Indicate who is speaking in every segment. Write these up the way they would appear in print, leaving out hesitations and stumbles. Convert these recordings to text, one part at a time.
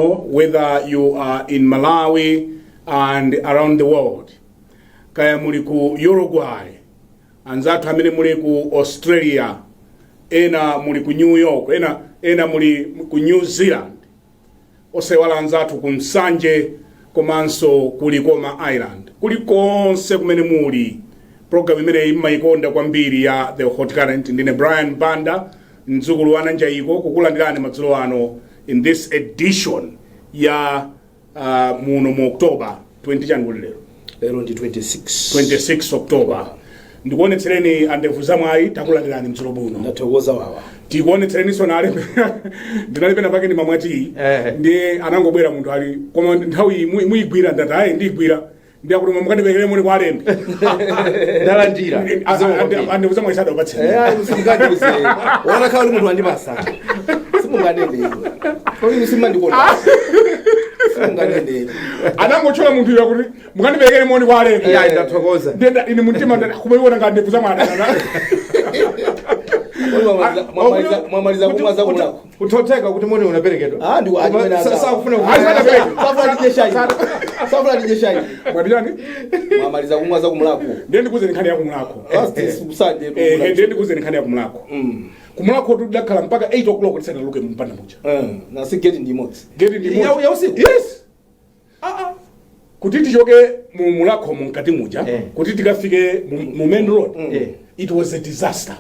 Speaker 1: Whether you are in Malawi and around the world, kaya muli ku Uruguay, anzatu amene muli ku Australia, ena muli ku New York, ena muli ku New Zealand, osewala anzatu ku Msanje, komanso kuli Koma Island, kuli konse kumene muli. Program imene imaikonda kwambiri ya The Hot Current, ndine Banda, mzukulu wana njaiko kukulandirani madzulo ano in this edition ya muno mu October 20 January
Speaker 2: lero ndi
Speaker 1: 26 October. Ndikuonetsereni andevu zamwayi takulandirani mdzulo buno.
Speaker 2: Ndathokoza wawa.
Speaker 1: Tikuonetsereni sonale ndinalibe napake ni mamwati ndi anangobwera munthu ali koma nthawi muyigwira ndati ayi ndigwira ndiyakuti mukandibekere muli kwa alembe
Speaker 2: ndalandira
Speaker 1: andevu zamwayi sada upatseni
Speaker 2: usingaduze wana khala munthu andipasa simunganene kodi simandikona simunganene
Speaker 1: anangochola munthu yakuti mukandibekere muli kwa alembe
Speaker 2: ya ndathokoza
Speaker 1: ndenda ine mtima kumayiona ngandevu zamwayi
Speaker 2: mwamaliza kumaza kulako
Speaker 3: utoteka kuti mone unaperekedwa
Speaker 2: ndi ajimena
Speaker 3: sasa ufuna
Speaker 2: safuna tije shai
Speaker 1: mwabijani
Speaker 2: mwamaliza kumaza kumulako
Speaker 1: ndendi kuze nkhani ya kumulako
Speaker 2: usanje
Speaker 1: ndendi kuze nkhani ya kumulako kumulako tudakhala mpaka 8 o'clock tisana luke mpanda mucha
Speaker 2: na si geti ndi imodzi
Speaker 1: ya usiku yes kuti tichoke mu mulako mukati muja kuti tikafike mu main road it was a disaster.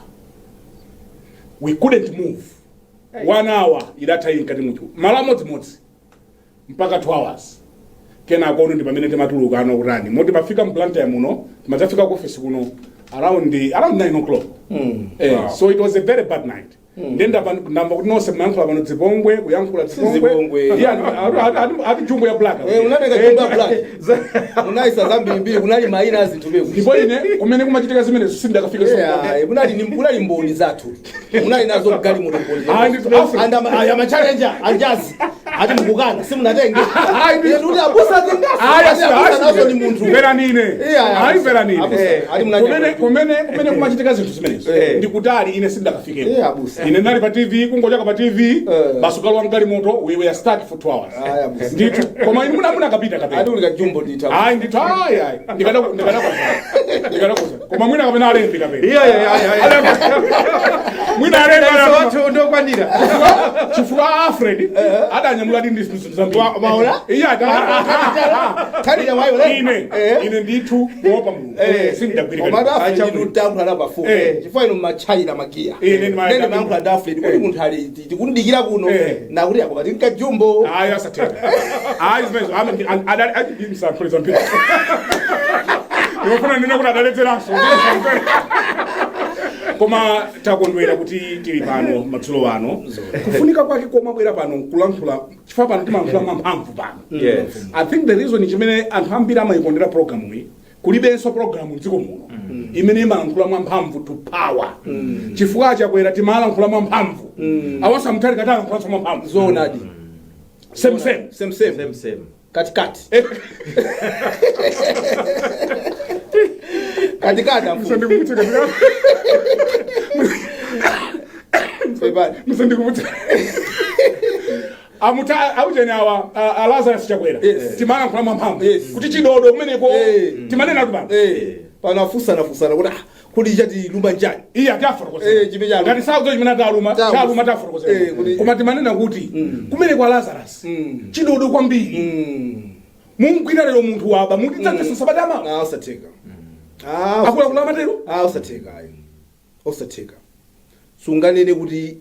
Speaker 1: We couldn't move. 1 hour idata inkati mucho. Malamodzi mpaka 2 hours. Kena akono ndi pamene tematuluka ano kutani. Moti pafika mplanta ya muno, timadzafika ku ofesi kuno around 9 o'clock.
Speaker 2: Wow.
Speaker 1: So it was a very bad night. Ndenda namba kuti nonse mnankula pano dzipongwe, kuyankhula dzipongwe. Ati jumbo ya black.
Speaker 2: Unateka jumbo ya black. Unaisa zambiri kunali maina azinthu beku.
Speaker 1: Ndipo ine kumene kumachitika zimene sindakafika
Speaker 2: so. Kunali mboni zathu. Unali nazo mgali muno mboni. Anda ma challenger anjazi. Ati mukukana simunatenge. Ndi abusa tengasa. Nazo ni munthu.
Speaker 1: Vera nine. Ai vera nine.
Speaker 2: Ati munatenge.
Speaker 1: Kumene kumachitika zinthu zimenezo. Ndikutali ine sindakafike.
Speaker 2: Abusa.
Speaker 1: Ine nali pa TV kungochaka pa TV basukalo wangali moto we were stuck for 2 hours. Nditu koma ine muna kapita kapita.
Speaker 2: Ati ulika jumbo ndita.
Speaker 1: Ai nditu ai ndikada koma mwina kapena alembi kapena.
Speaker 3: Iya.
Speaker 1: Mwina alembi
Speaker 3: so ndo kwandira.
Speaker 1: Chifukwa Alfred adanyamula ndi zambiri.
Speaker 2: Maona?
Speaker 1: Iya
Speaker 2: kali ya wayo le.
Speaker 1: Ine nditu kuopa Mulungu. Sindagwirika.
Speaker 2: Komanda acha ndutambula na bafu. Chifukwa ino machaina magia. Nene mankula David kuli munthu ali tikundikira kuno na kuti apo kati nkajumbo
Speaker 1: ayi asateka ayi zimezo adali msampuleza mpira yofuna nene kuti adaleteranso koma takondwera kuti tili pano madzulo ano kufunika kwake komabwera pano kulankhula chifukwa pano timalankhula mwamphamvu pano. I think the reason chimene anthu ambiri amayikondera programu iyi kulibenso programu mdziko muno imene imalankhula mwamphamvu to power. Chifukwa Chakwera timalankhula mwamphamvu awasa Mutharika atalankhula mwamphamvu
Speaker 2: zonadi
Speaker 1: same
Speaker 2: katikati katikati
Speaker 1: aujeni awa Lazarus Chakwera timalankhula mwamphamvu kuti chidodo kumeneko timanena kuti bana
Speaker 2: panafusana kuti kuli chati lumba njani
Speaker 1: iya tafotokozera
Speaker 2: chimejalo
Speaker 1: ngati sauzo chimene taluma tafotokozera koma timanena kuti kumene kwa Lazarus chidodo kwambiri mungwira lero munthu waba mutidzatesa sabadama
Speaker 2: osateka
Speaker 1: akula matero
Speaker 2: osateka sunganene kuti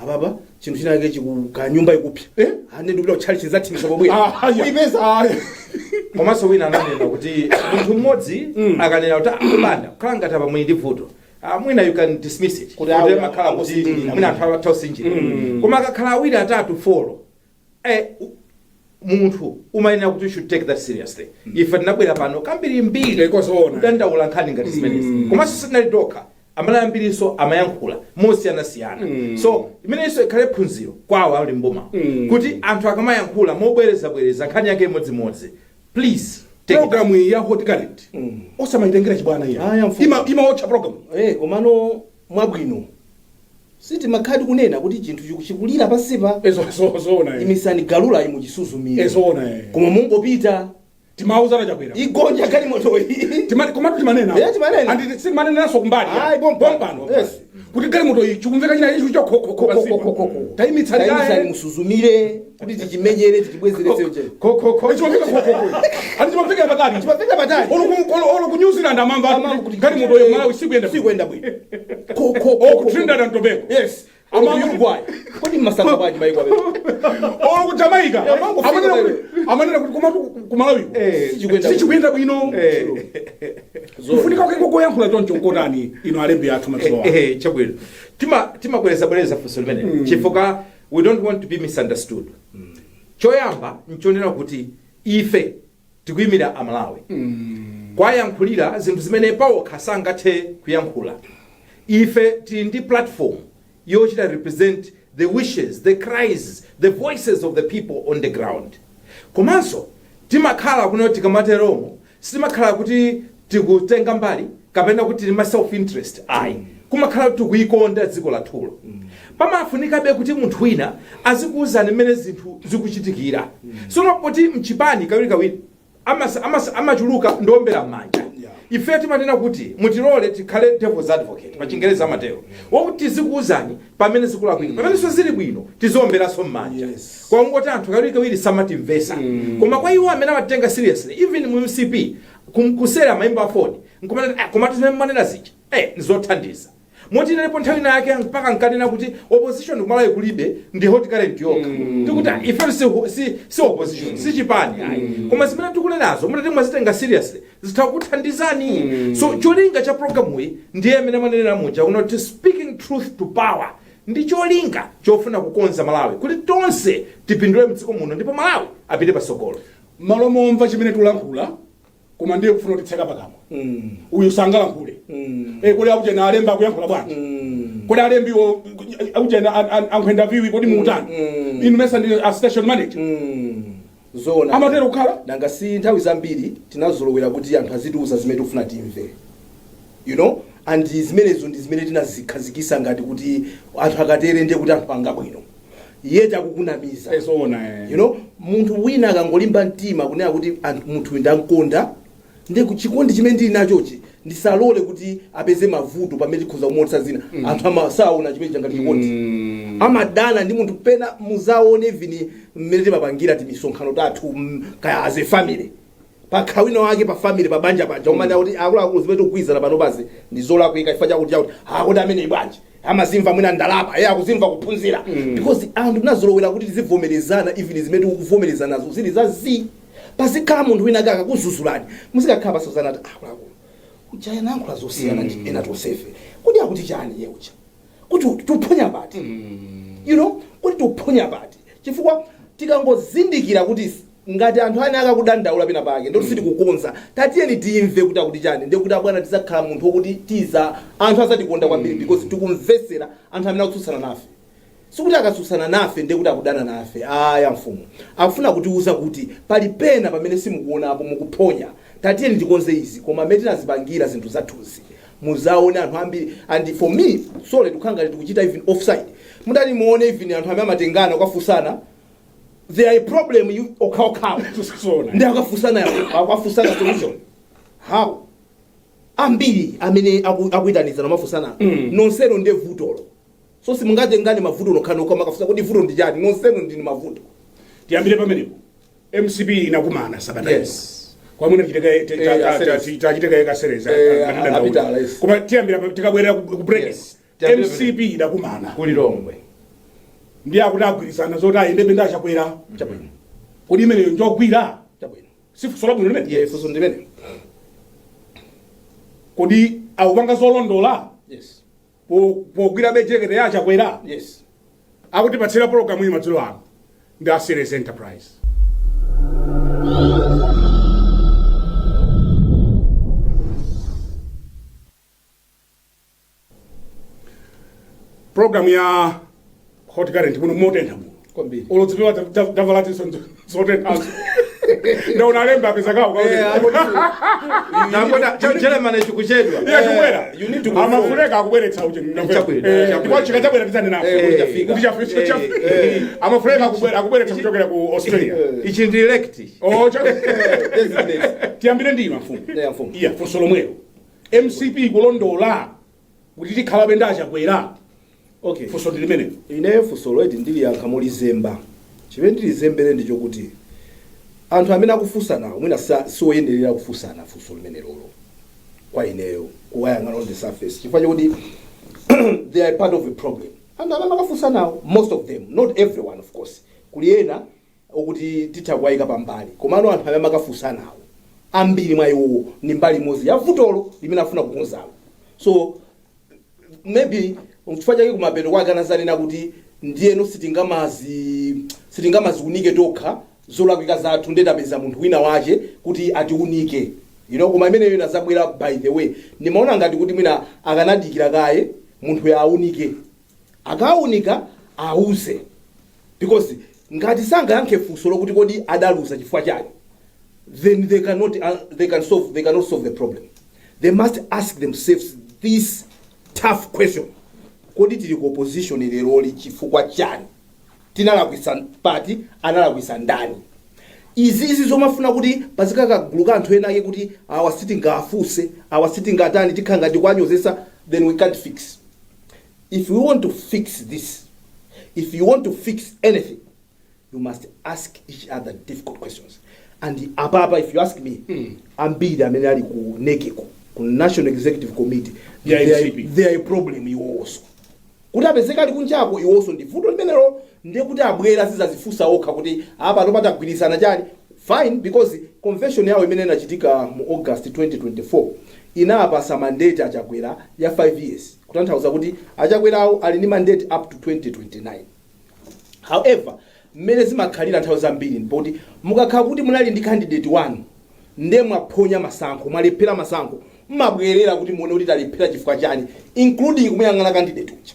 Speaker 2: ababa chinthu chinake chikuka nyumba ikupya ane ndikupita kuchali chizathimisa pobwera kuipeza
Speaker 3: komanso wina ananena kuti munthu mmodzi akanena kuti Banda kukhala ngati apa muli ndi vuto mwina you can dismiss it kuti makhala kuti mwina anthu atausinjira koma akakhala awiri atatu folo munthu umayenera kuti you should take that seriously. Ife tinabwera pano kambiri mbiri kudandaula nkhani ngati zimenezi komanso sitinali dokha amala ambiriso amayankhula mosiyana-siyana so imenenso ikhale phunziro kwawo ali mboma kuti anthu akamayankhula mobwereza nkhani yake imodzimodzi please
Speaker 1: program ya Hot Current osamaitengera chibwana iya ima watcha program
Speaker 2: komano mwabwino siti makhadi kunena kuti chinthu chikulira pansipa
Speaker 1: Zoona.
Speaker 2: imisani galula imuchisuzumire
Speaker 1: Zoona.
Speaker 2: koma mungopita
Speaker 1: Timauzana Chakwera.
Speaker 2: igonja kali moto
Speaker 1: Komatu timanena.
Speaker 2: Timanena.
Speaker 1: Andi si manena so kumbali.
Speaker 2: Ayi, pompano. Yes.
Speaker 1: Kuti kali moto chikumveka china icho chokho. Taimitsali
Speaker 2: taimitsali musuzumire kuti tichimenyere tichibwezeretse uche
Speaker 1: Chimafika koko. Andi chimafika patali.
Speaker 2: chimafika patali
Speaker 1: Olo ku New Zealand amamba kuti kali moto yo Malawi
Speaker 2: sikuenda bwino
Speaker 1: ku Trinidad and Tobago.
Speaker 2: yes amama Uruguay kodi masanga baji maiko abe
Speaker 1: Ku Jamaica. Amanena kuti komatu ku Malawi. Sichikuenda bwino. Kufunika koko yankhula toncho nkotani ino alembe athu matsowa.
Speaker 3: Chabwino. Timakweleza funso limene. Chifukwa we don't want to be misunderstood. Choyamba nchonera kuti ife tikuyimira amalawi. Kwayankhulira zinthu zimene pawo kasangathe kuyankhula. Ife tili ndi platform yochita represent the wishes, the cries, the voices of the people on the ground. Komanso timakhala kuno tikamateromo sitimakhala kuti tikutenga mbali kapena kuti tili ma self interest ayi kumakhala tikuyikonda dziko lathulo pamafunikabe kuti munthu wina azikuwuzani mmene zinthu zikuchitikira sono poti mchipani kawirikawiri amachuluka ndombera m'manja ife timanena kuti mutilole tikhale devil's advocate pa Chingereza amatero wakuti tizikuwuzani pamene zikulakwika pamenenso zili bwino tizomberanso m'manja kwa ngoti anthu kawirikawiri samatimvesa koma kwa iwo amene amatenga seriously even mu MCP kusera mayimbo afoni nkumanena koma timanena zija nizothandiza moti nalipo nthawi yake mpaka nkanena kuti opposition kumalawi kulibe ndi hot current yokha tikuti ife si opposition si chipani ayi koma zimene tikunenazo mutati mwazitenga seriously zitakuthandizani so cholinga cha program iyi ndiye amene manenera muja kunoti speaking truth to power ndi cholinga chofuna kukonza Malawi kuti tonse tipindule mdziko muno ndipo Malawi apite pasogolo
Speaker 1: malo momva chimene tulankhula koma ndiye kufuna kutitseka pakamwa uyu sangalankhule kodi akujena alemba kuyankhula bwanji kodi alembiwo akujena ankhwenda viwi kodi muutani inu mesa ndi a station manager
Speaker 2: zona
Speaker 1: amatero kukhala
Speaker 2: nanga si nthawi zambiri tinazolowera kuti anthu azitiuza zimene tikufuna timve you know and zimenezo ndi zimene tinazikhazikisa ngati kuti anthu akatere ndiye kuti anthu anga bwino iye takukunamiza
Speaker 1: you
Speaker 2: know munthu wina akangolimba mtima kunena kuti munthu ndamkonda ndi kuchikondi chimene ndili nachochi ndisalole kuti apeze mavuto pamene tikhoza kumotsa zina anthu amasaona chimene changati chikondi amadana ndi munthu pena muzaone even mmene timapangira timisonkhano tathu kaya as a family pakhawino wake pa family pa banja umanya kuti akuluakulu zimene tikugwizana pano basi ndi zolakwika ifa chakuti akuti amene ibwanji amazimva mwina ndalapa akuzimva kuphunzira because anthu tinazolowera kuti tizivomerezana even zimene tikuvomerezana nazo zili zazi pasikhala munthu wina akakuzuzulani musikakhala pasozana ati akuluakulu uchaya nankhula zosiyana ndi ena tonsefe kuti akuti chani ye ucha kuti tuphonya pati you know kuti tuphonya pati chifukwa tikangozindikira kuti ngati anthu ane akakudandaula pena pake ndoti sitikukonza tatiyeni timve kuti akuti chani ndiye kuti abwana tizakhala munthu wokuti tiza anthu azatikonda kwambiri because tikumvesera anthu amene akutsutsana nafe sikuti akatsutsana nafe ndiye kuti akudana nafe aya mfumu akufuna kutiuza kuti pali pena pamene simukuonapo mukuphonya tatiyeni tikonze izi koma amene tinazipangira zinthu zathuzi muzaone anthu ambiri and for me sole tukhangale tikuchita even offside mudali muone even anthu amene amatengana kwafusana there is a problem you okhaokhawo ndi akafusana solution how ambiri amene akuitaniza namafusana nonseno ndiye vutolo so simungatengane mavuto nokhana ukama kafusa kuti vuto ndi chani nonseno ndini mavuto
Speaker 1: tiyambire pamenepo MCP inakumana sabata kwa mwina tachiteka yekasereza koma tiyambira tikabwerera ku break MCP inakumana
Speaker 3: kulilongwe
Speaker 1: ndi akuti agwirizana zoti ayendebe ndi Chakwera
Speaker 2: chabwino
Speaker 1: kodi imeneyo njogwira
Speaker 2: chabwino
Speaker 1: sifunso labwino limene
Speaker 2: funso ndimene
Speaker 1: kodi akupanga zolondola pogwira bejekete ya Chakwera akutipatsira program iyi madzulo ano ndi a serious enterprise program ya hot current muno motentha muno
Speaker 2: kwambiri
Speaker 1: olodzipewa davalati zotenthazo Ndio unalemba pesa kao kwa
Speaker 3: Nangona Chakwera chikuchedwa.
Speaker 1: Chakwera.
Speaker 2: You need to
Speaker 1: amafuleka akubweretsa uche. Kwa chikachabwera tizani napo. Kuti amafuleka akubweretsa kuchokera ku Australia.
Speaker 3: Ichi direct.
Speaker 1: Tiambire ndima mfumu.
Speaker 2: Mfumu.
Speaker 1: Iya funso lomwelo. MCP kulondola kuti tikhala benda Chakwera.
Speaker 2: Okay.
Speaker 1: Funso ndilimene.
Speaker 2: Ine funso loti ndili yankhamuli zemba. Chive ndili zembere ndicho kuti anthu amene akufunsana mwina sioyenderera kufunsana funso limene lolo kwa ineyo kuwayang'ana on the surface chifukwa choti they are part of a problem. Anthu amene akafunsana most of them, not everyone of course, kuli ena okuti titha kuwayika pambali komano anthu amene akafunsanawo ambiri mwa iwowo ni mbali imodzi ya vutolo limene afuna kukonzalo. So maybe chifukwa chake kumapeto kwake anazanena kuti ndiyeno sitingamazi unike tokha zolakwika zathu ndetapeza munthu wina wache kuti atiunike. Koma imeneyo inazabwera by the way. Nimaona ngati kuti mwina akanadikira kaye munthu ya aunike. Akaunika auze. Because ngati sangayankhe funso lokuti kodi adaluza chifukwa chake, then they cannot solve the problem. They must ask themselves this tough question. Kodi tili ku opposition lero chifukwa chani? Tinalakwisa party, analakwisa ndani? Izi zomafuna kuti pazikaka guluka anthu ena ake kuti our sitting afuse, our sitting atani tikhanga ndikwanyozesa, then we can't fix. If we want to fix this, if you want to fix anything, you must ask each other difficult questions. And apapa, if you ask me, ambiri amene ali ku nekeko, ku National Executive Committee, there are a problem you also. Kuti apezeka ali kunchako iwonso ndi vuto limenelo ndiye kuti abwera zizazifusa okha kuti apa topata kugwirisana chani. Fine, because convention yawo imene inachitika mu August 2024 inapasa mandate a Chakwera ya 5 years. Kutanthauza kuti a Chakwera ali ni mandate up to 2029. However, mmene zimakhalira nthawi zambiri ndipo mukakhala kuti munali ndi candidate 1 ndiye mwaphonya masankho, mwalephera masankho, mmabwerera kuti muone kuti talephera chifukwa chani, including kumuyang'ana candidate ucha.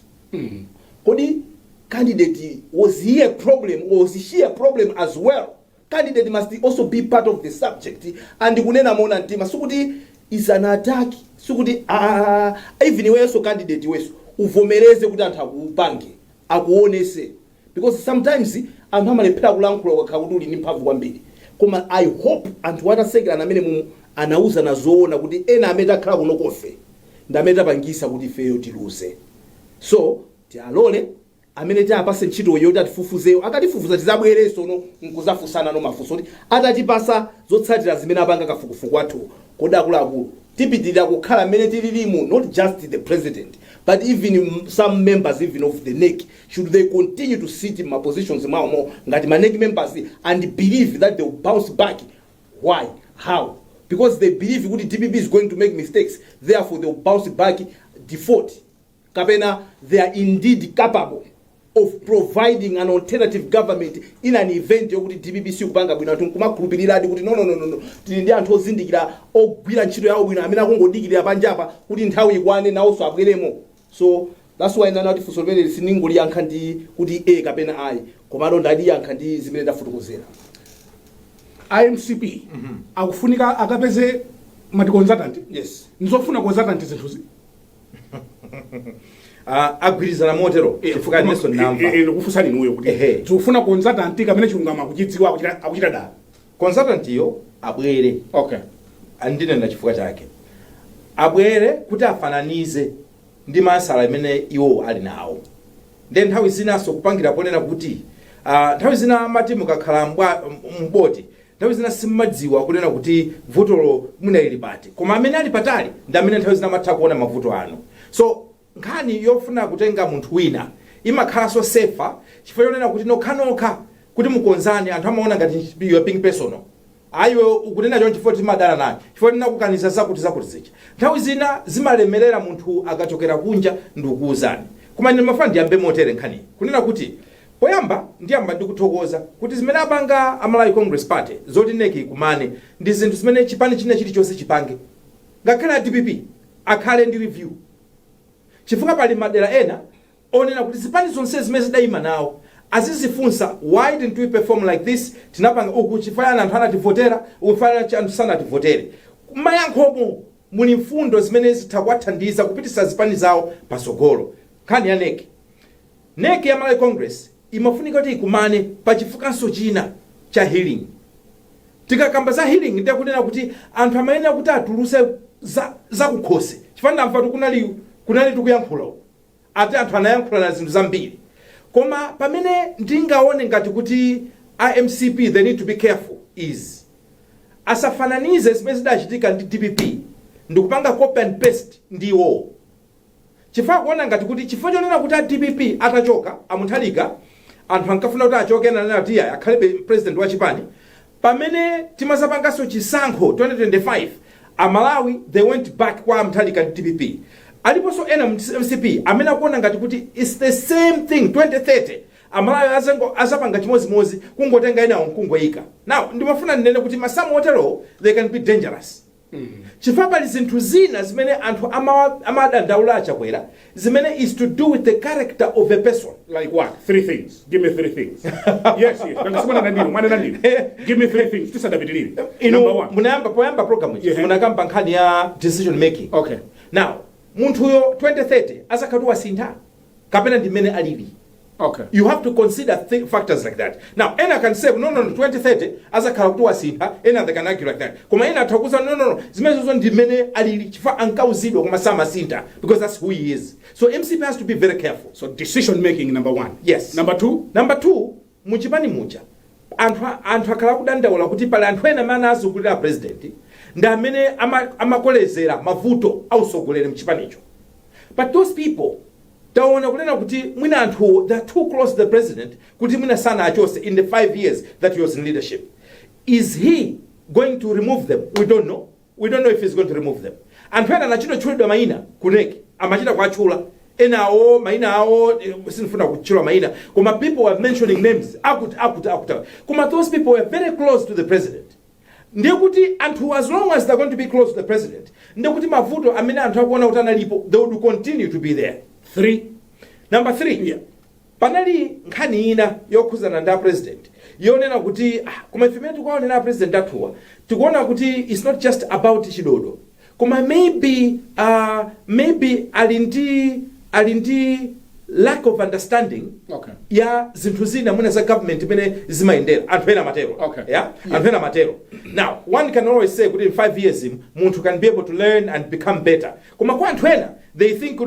Speaker 2: Kodi candidate, was he a problem, or was she a problem as well? Candidate must also be part of the subject. And kunena mona ntima sukuti is an attack, sukuti even weso candidate weso uvomereze kuti anthu akupange akuonese, because sometimes anthu amalephera kulankhula kwakhakuti uli ndi mphamvu kwambiri. Koma I hope anthu atasekera amene mu anauza nazoona kuti ena amene akhala kuno kofe ndamene tapangisa kuti feyo tiluze. So tialole amene tiapase ntchito yoti atifufuzeyo akatifufuza tizabwereso no nkuzafusana no mafunso kuti atatipasa zotsatira zimene apanga kafukufuku athu kodi akuluakulu tipitirira kukhala amene tililimu, not just the president but even some members even of the NEC. Should they continue to sit in my positions more ngati my NEC members and believe that they will bounce back? Why? How? Because they believe kuti DPP is going to make mistakes, therefore they will bounce back, default. Kapena, they are indeed capable of providing an alternative government in an event yokuti DPP kupanga bwino anthu kumakhulupirira adi kuti no tili ndi anthu ozindikira ogwira ntchito yawo bwino amene akungodikirira panjapa kuti nthawi ikwane nawonso abweremo. So that's why nana kuti funso limene siningoli yankha ndi kuti kapena ayi, komano ndadi yankha ndi zimene ndafotokozera.
Speaker 1: IMCP akufunika akapeze mati consultant.
Speaker 2: Yes.
Speaker 1: Nzofuna consultant zinthuzi.
Speaker 3: Agwirizana motero chifukwa neso namba
Speaker 1: kufunsani nuyo kuti zofuna consultant kamene chilungama kuchidziwa akuchita dala.
Speaker 3: Consultant yo abwere.
Speaker 1: Okay.
Speaker 3: Andine na chifukwa chake. Abwere kuti afananize ndi masala imene iwo ali nawo. Then nthawi zina so kupangira ponena kuti nthawi zina mati mukakhala mboti nthawi zina simmadziwa kunena kuti vutolo mwina ili pati, koma amene ali patali ndi amene nthawi zina amatha kuona mavuto ano. So nkhani yofuna kutenga munthu wina imakhala so safer chifukwa yonena kuti nokhanokha kuti mukonzane anthu amaona ngati you are being personal. Ayiwe ukunena choncho chifukwa timadana naye chifukwa tinakukaniza zakuti zicha. Nthawi zina zimalemerera munthu akachokera kunja ndi kukuwuzani. Koma ndimafuna ndiyambe motere nkhani kunena kuti poyamba ndiyamba ndikuthokoza kuti zimene apanga Amalawi Congress Party zoti neki kumane ndi zinthu zimene chipani china chilichonse chipange. Ngakhale DPP akhale ndi review. Chifukwa pali madera ena onena kuti zipani zonse zimene zidayima nawo azizifunsa why didn't we perform like this, tinapanga uku chifanya anthu anativotera ufanya anthu sanativotere. Mayankhomo muli mfundo zimene zitakwathandiza kupitisa zipani zawo pasogolo. Nkhani ya NEC ya Malawi Congress imafunika kuti ikumane pa chifukanso china cha healing. Tikakamba za healing ndiye kunena kuti anthu amayenera kuti atuluse za kukhose. Chifana mfatu kunali tikuyankhula. Ati anthu anayankhula na zinthu zambiri. Koma pamene ndingaone ngati kuti MCP they need to be careful is asafananize zimene zidachitika ndi DPP ndikupanga copy and paste ndiwo. Chifukwa kuona ngati kuti chifukwa chonena kuti DPP atachoka Mutharika anthu ankafuna kuti achoke na kuti akhale president wa chipani. Pamene timazapangaso chisankho 2025 Malawi they went back kwa Mutharika ndi DPP. Aliponso ena MCP amene akuona ngati kuti it's the same thing 2030 Malawi azapanga chimozimozi kungotenga ena kungoyika. Now ndimafuna ndinene kuti masamu otero they can be dangerous. Chifukwa pali zinthu zina zimene anthu amadandaula Chakwera zimene is to do with the character of a person.
Speaker 1: Like what? 3 things. Give me 3 things. Yes. Give me 3 things. Tisadapitiri. Number 1.
Speaker 3: Munayamba poyamba program ichi. Munakamba nkhani ya decision making.
Speaker 1: Okay.
Speaker 3: Now, munthu yo 2030 asakatu wasintha kapena ndimene alili.
Speaker 1: Okay.
Speaker 3: You have to consider factors like that. Now, ena can say, no, 2030, as a character wasinta, ena they can argue like that. Kuma ena takuza, no, zimezo ndimene alili, chifa ankauzidwa kuma sama sinta, because that's who he is. So MCP has to be very careful.
Speaker 1: So decision making, number 1.
Speaker 3: Yes.
Speaker 1: Number 2?
Speaker 3: Number 2, muchipani mucha. Anthu akala kudandaula kuti pala anthu ena mana azungulira president, nda amene amakolezera mavuto ausogolere mchipanicho. But those people, taona kunena kuti mwina anthu they are too close to the president kuti mwina sana achose in the 5 years that he was in leadership. Is he going to remove them? We don't know. We don't know if he's going to remove them. Anthu ena nachito chulidwa maina kuneki amachita kwachula ena awo maina awo sinifuna kuchula maina koma people were mentioning names akuti koma those people were very close to the president. Ndiye kuti anthu as long as they're going to be close to the president ndiye kuti mavuto amene anthu akuona kuti analipo they would continue to be there.
Speaker 1: 3.
Speaker 3: Number 3.
Speaker 1: Yeah.
Speaker 3: Panali nkhani ina yokhuzana nda president. Yonena kuti kuma ifimene tikuonera president athuwa. Tikuona kuti it's not just about chidodo. Koma maybe alindi lack of understanding.
Speaker 1: Okay.
Speaker 3: Ya zinthu zina mwina za government imene zimayendera. Anthu ena matero.
Speaker 1: Okay.
Speaker 3: Yeah? Anthu ena matero. Now, one can always say within 5 years muntu can be able to learn and become better. Koma kwa anthu ena they think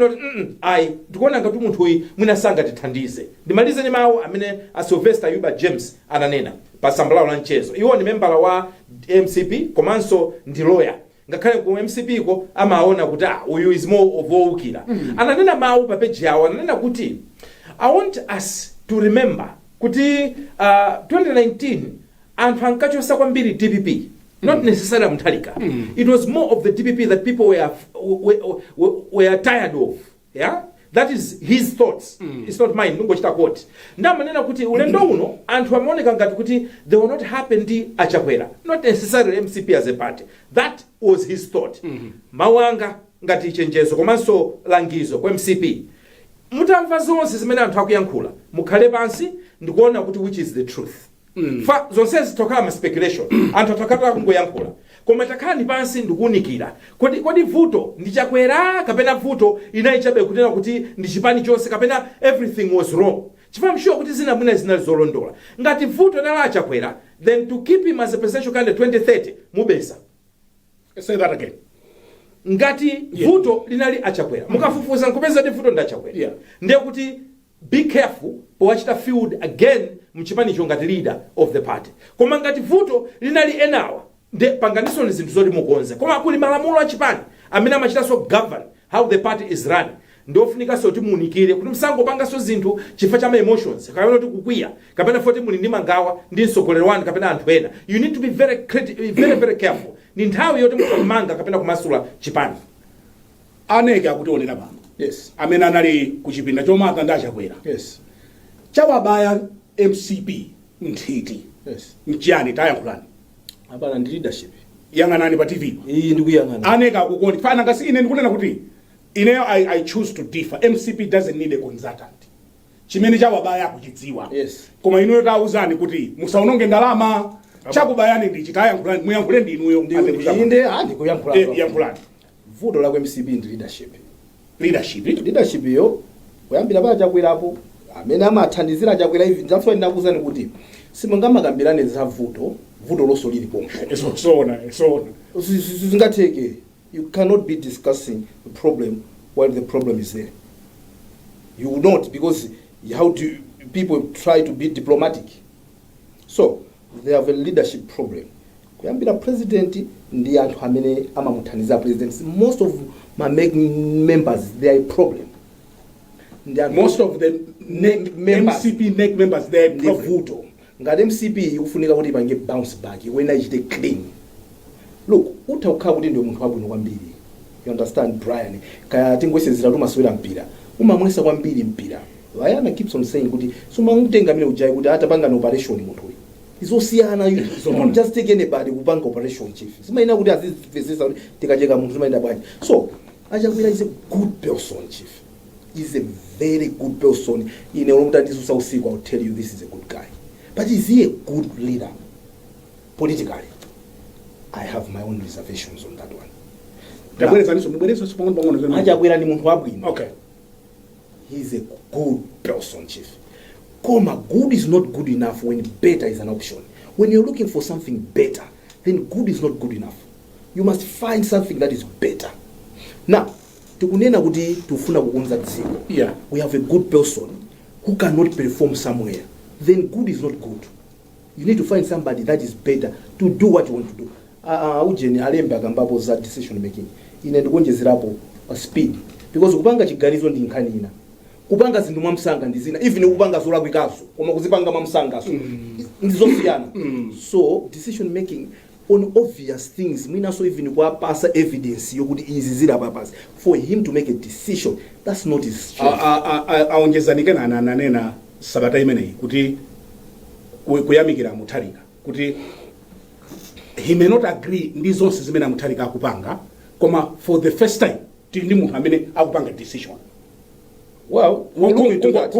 Speaker 3: tikuona ngati munthu uyu mwina sanga tithandize. Ndimalize ni mawu amene Sylvester Yuba James ananena pa sambalawo la mchezo. Iwo ni membala wa MCP komanso ndi lawyer. Ngakhale ku MCP ko amaona kuti uyu is more of owukira. Ananena mawu pa page yawo ananena kuti I want us to remember kuti 2019 anthu ankachosa kwambiri DPP. Not necessarily Mutharika. It was more of the DPP that people were tired of. Yeah? That is his thoughts. It's not mine. Nungochita quote. Ndamanena kuti ulendo uno anthu ameoneka ngati kuti they will not happen ndi Chakwera. Not necessarily MCP as a party. That was his thought. Mawanga ngati chenjezo komanso langizo kwa MCP. Mutamva zonse zimene anthu akuyankhula. Mukhale pansi ndikuona kuti which is the truth. Fa zonse zitokhala ma speculation. Anthu atakata kungoyankhula. Koma takhala pansi ndikuunikira. Kodi vuto ndi Chakwera kapena vuto inayichabe kunena kuti ndi chipani chonse kapena everything was wrong. Chifukwa sure kuti zina mwina zinali zolondola. Ngati vuto nala Chakwera, then to keep him as a presidential candidate 2030 mubesa.
Speaker 1: Say that again.
Speaker 3: Ngati vuto linali Chakwera. Mukafufuza nkupeza ndi vuto nda Chakwera.
Speaker 1: Yeah.
Speaker 3: Ndiye kuti be careful powachita field again mchipani chongati leader of the party. Koma ngati vuto linali enawa de panganiso ni zinthu zoti mukonze. Koma kuli malamulo achipani amene amachita so govern how the party is run. Ndofunika so timunikire kuti msango panga so zinthu chifukwa cha emotions. Kapena kuti kukwiya, kapena foti muli ndi mangawa ndi mtsogoleri wanu kapena anthu ena. You need to be very careful. Ni nthawi yoti mumanga kapena kumasula chipani.
Speaker 1: Aneke akutionera pano.
Speaker 2: Yes.
Speaker 1: Amene anali kuchipinda chomata nda Chakwera.
Speaker 2: Yes.
Speaker 1: Chawabaya MCP nthiti.
Speaker 2: Yes.
Speaker 1: Nchiyani tayankhulani.
Speaker 2: Apana ndi leadership.
Speaker 1: Yang'anani pa TV.
Speaker 2: Iyi ndikuyang'ana.
Speaker 1: Aneke akukuona. Fana ngasi ine ndikunena kuti I choose to differ. MCP doesn't need a consultant. chimene chawabaya kuchidziwa.
Speaker 2: Yes.
Speaker 1: Koma inuyo tauzani kuti musaononge ndalama. Chakubayani ndichi tayankhula muyankhule ndinuyo.
Speaker 2: Inde ndikuyankhula.
Speaker 1: Yankhulani.
Speaker 2: Vuto la MCP ndi leadership.
Speaker 1: Leadership
Speaker 2: yo kuyambira pa Chakwerapo amene amathandizira Chakwera ivi ndafa ndakuzani kuti simungamakambirane za vuto loso lili pomwe.
Speaker 1: Sona.
Speaker 2: Zingatheke. You cannot be discussing the problem while the problem is there. You will not, because how do people try to be diplomatic? So they have a leadership problem. Kuyambira president ndi anthu amene amamuthandiza president. Most of my members, they are a problem.
Speaker 1: Most of the MCP NEC members, they are a
Speaker 2: problem. Ngati MCP ufunika kuti pange bounce back when I get clean. Look, utakhala kuti ndio munthu wabwino kwambiri. You understand, Brian? Kaya tingwesezera tumaswera mpira. Umamwesa kwambiri mpira. Bayana keeps on saying kuti sumangutenga mine ujai kuti atapanga no operation munthu uyu. Izosiyana you don't just take anybody kupanga operation chief. Simaina kuti azifesesa kuti tikacheka munthu simaina bwanji. So, Chakwera is a good person, chief. He's a very good person. In a room that is usiku, I'll tell you this is a good guy. But is he a good leader? Politically, I have my own reservations on that one. Chakwera ni munthu wabwino.
Speaker 1: Okay.
Speaker 2: He's a good person, chief. Comma, good is not good enough when better is an option. When you're looking for something better, then good is not good enough. You must find something that is better. Now, tukunena kuti tufuna kukonza dziko.
Speaker 1: Yeah.
Speaker 2: We have a good person who cannot perform somewhere. Then good is not good. You need to find somebody that is better to do what you want to do. Ujeni alemba kambapo za decision making. Ine ndikonjezerapo speed. Because kupanga chiganizo ndi nkhani ina. Kupanga zinthu mwamsanga ndi zina. Even kupanga zolakwikazo, koma kuzipanga mwamsangaso. Ndizosiyana. So decision making on obvious things, mina so even kuapasa evidence yokuti izi zira purpose for him to make a decision, that's not his strength.
Speaker 1: Aongezanike na nanena sabata imeneyi kuti kuyamikira Mutharika kuti he may not agree ndi zonse zimene Mutharika akupanga, koma for the first time tili ndi munthu amene akupanga decision.
Speaker 2: Well, we'll look into that.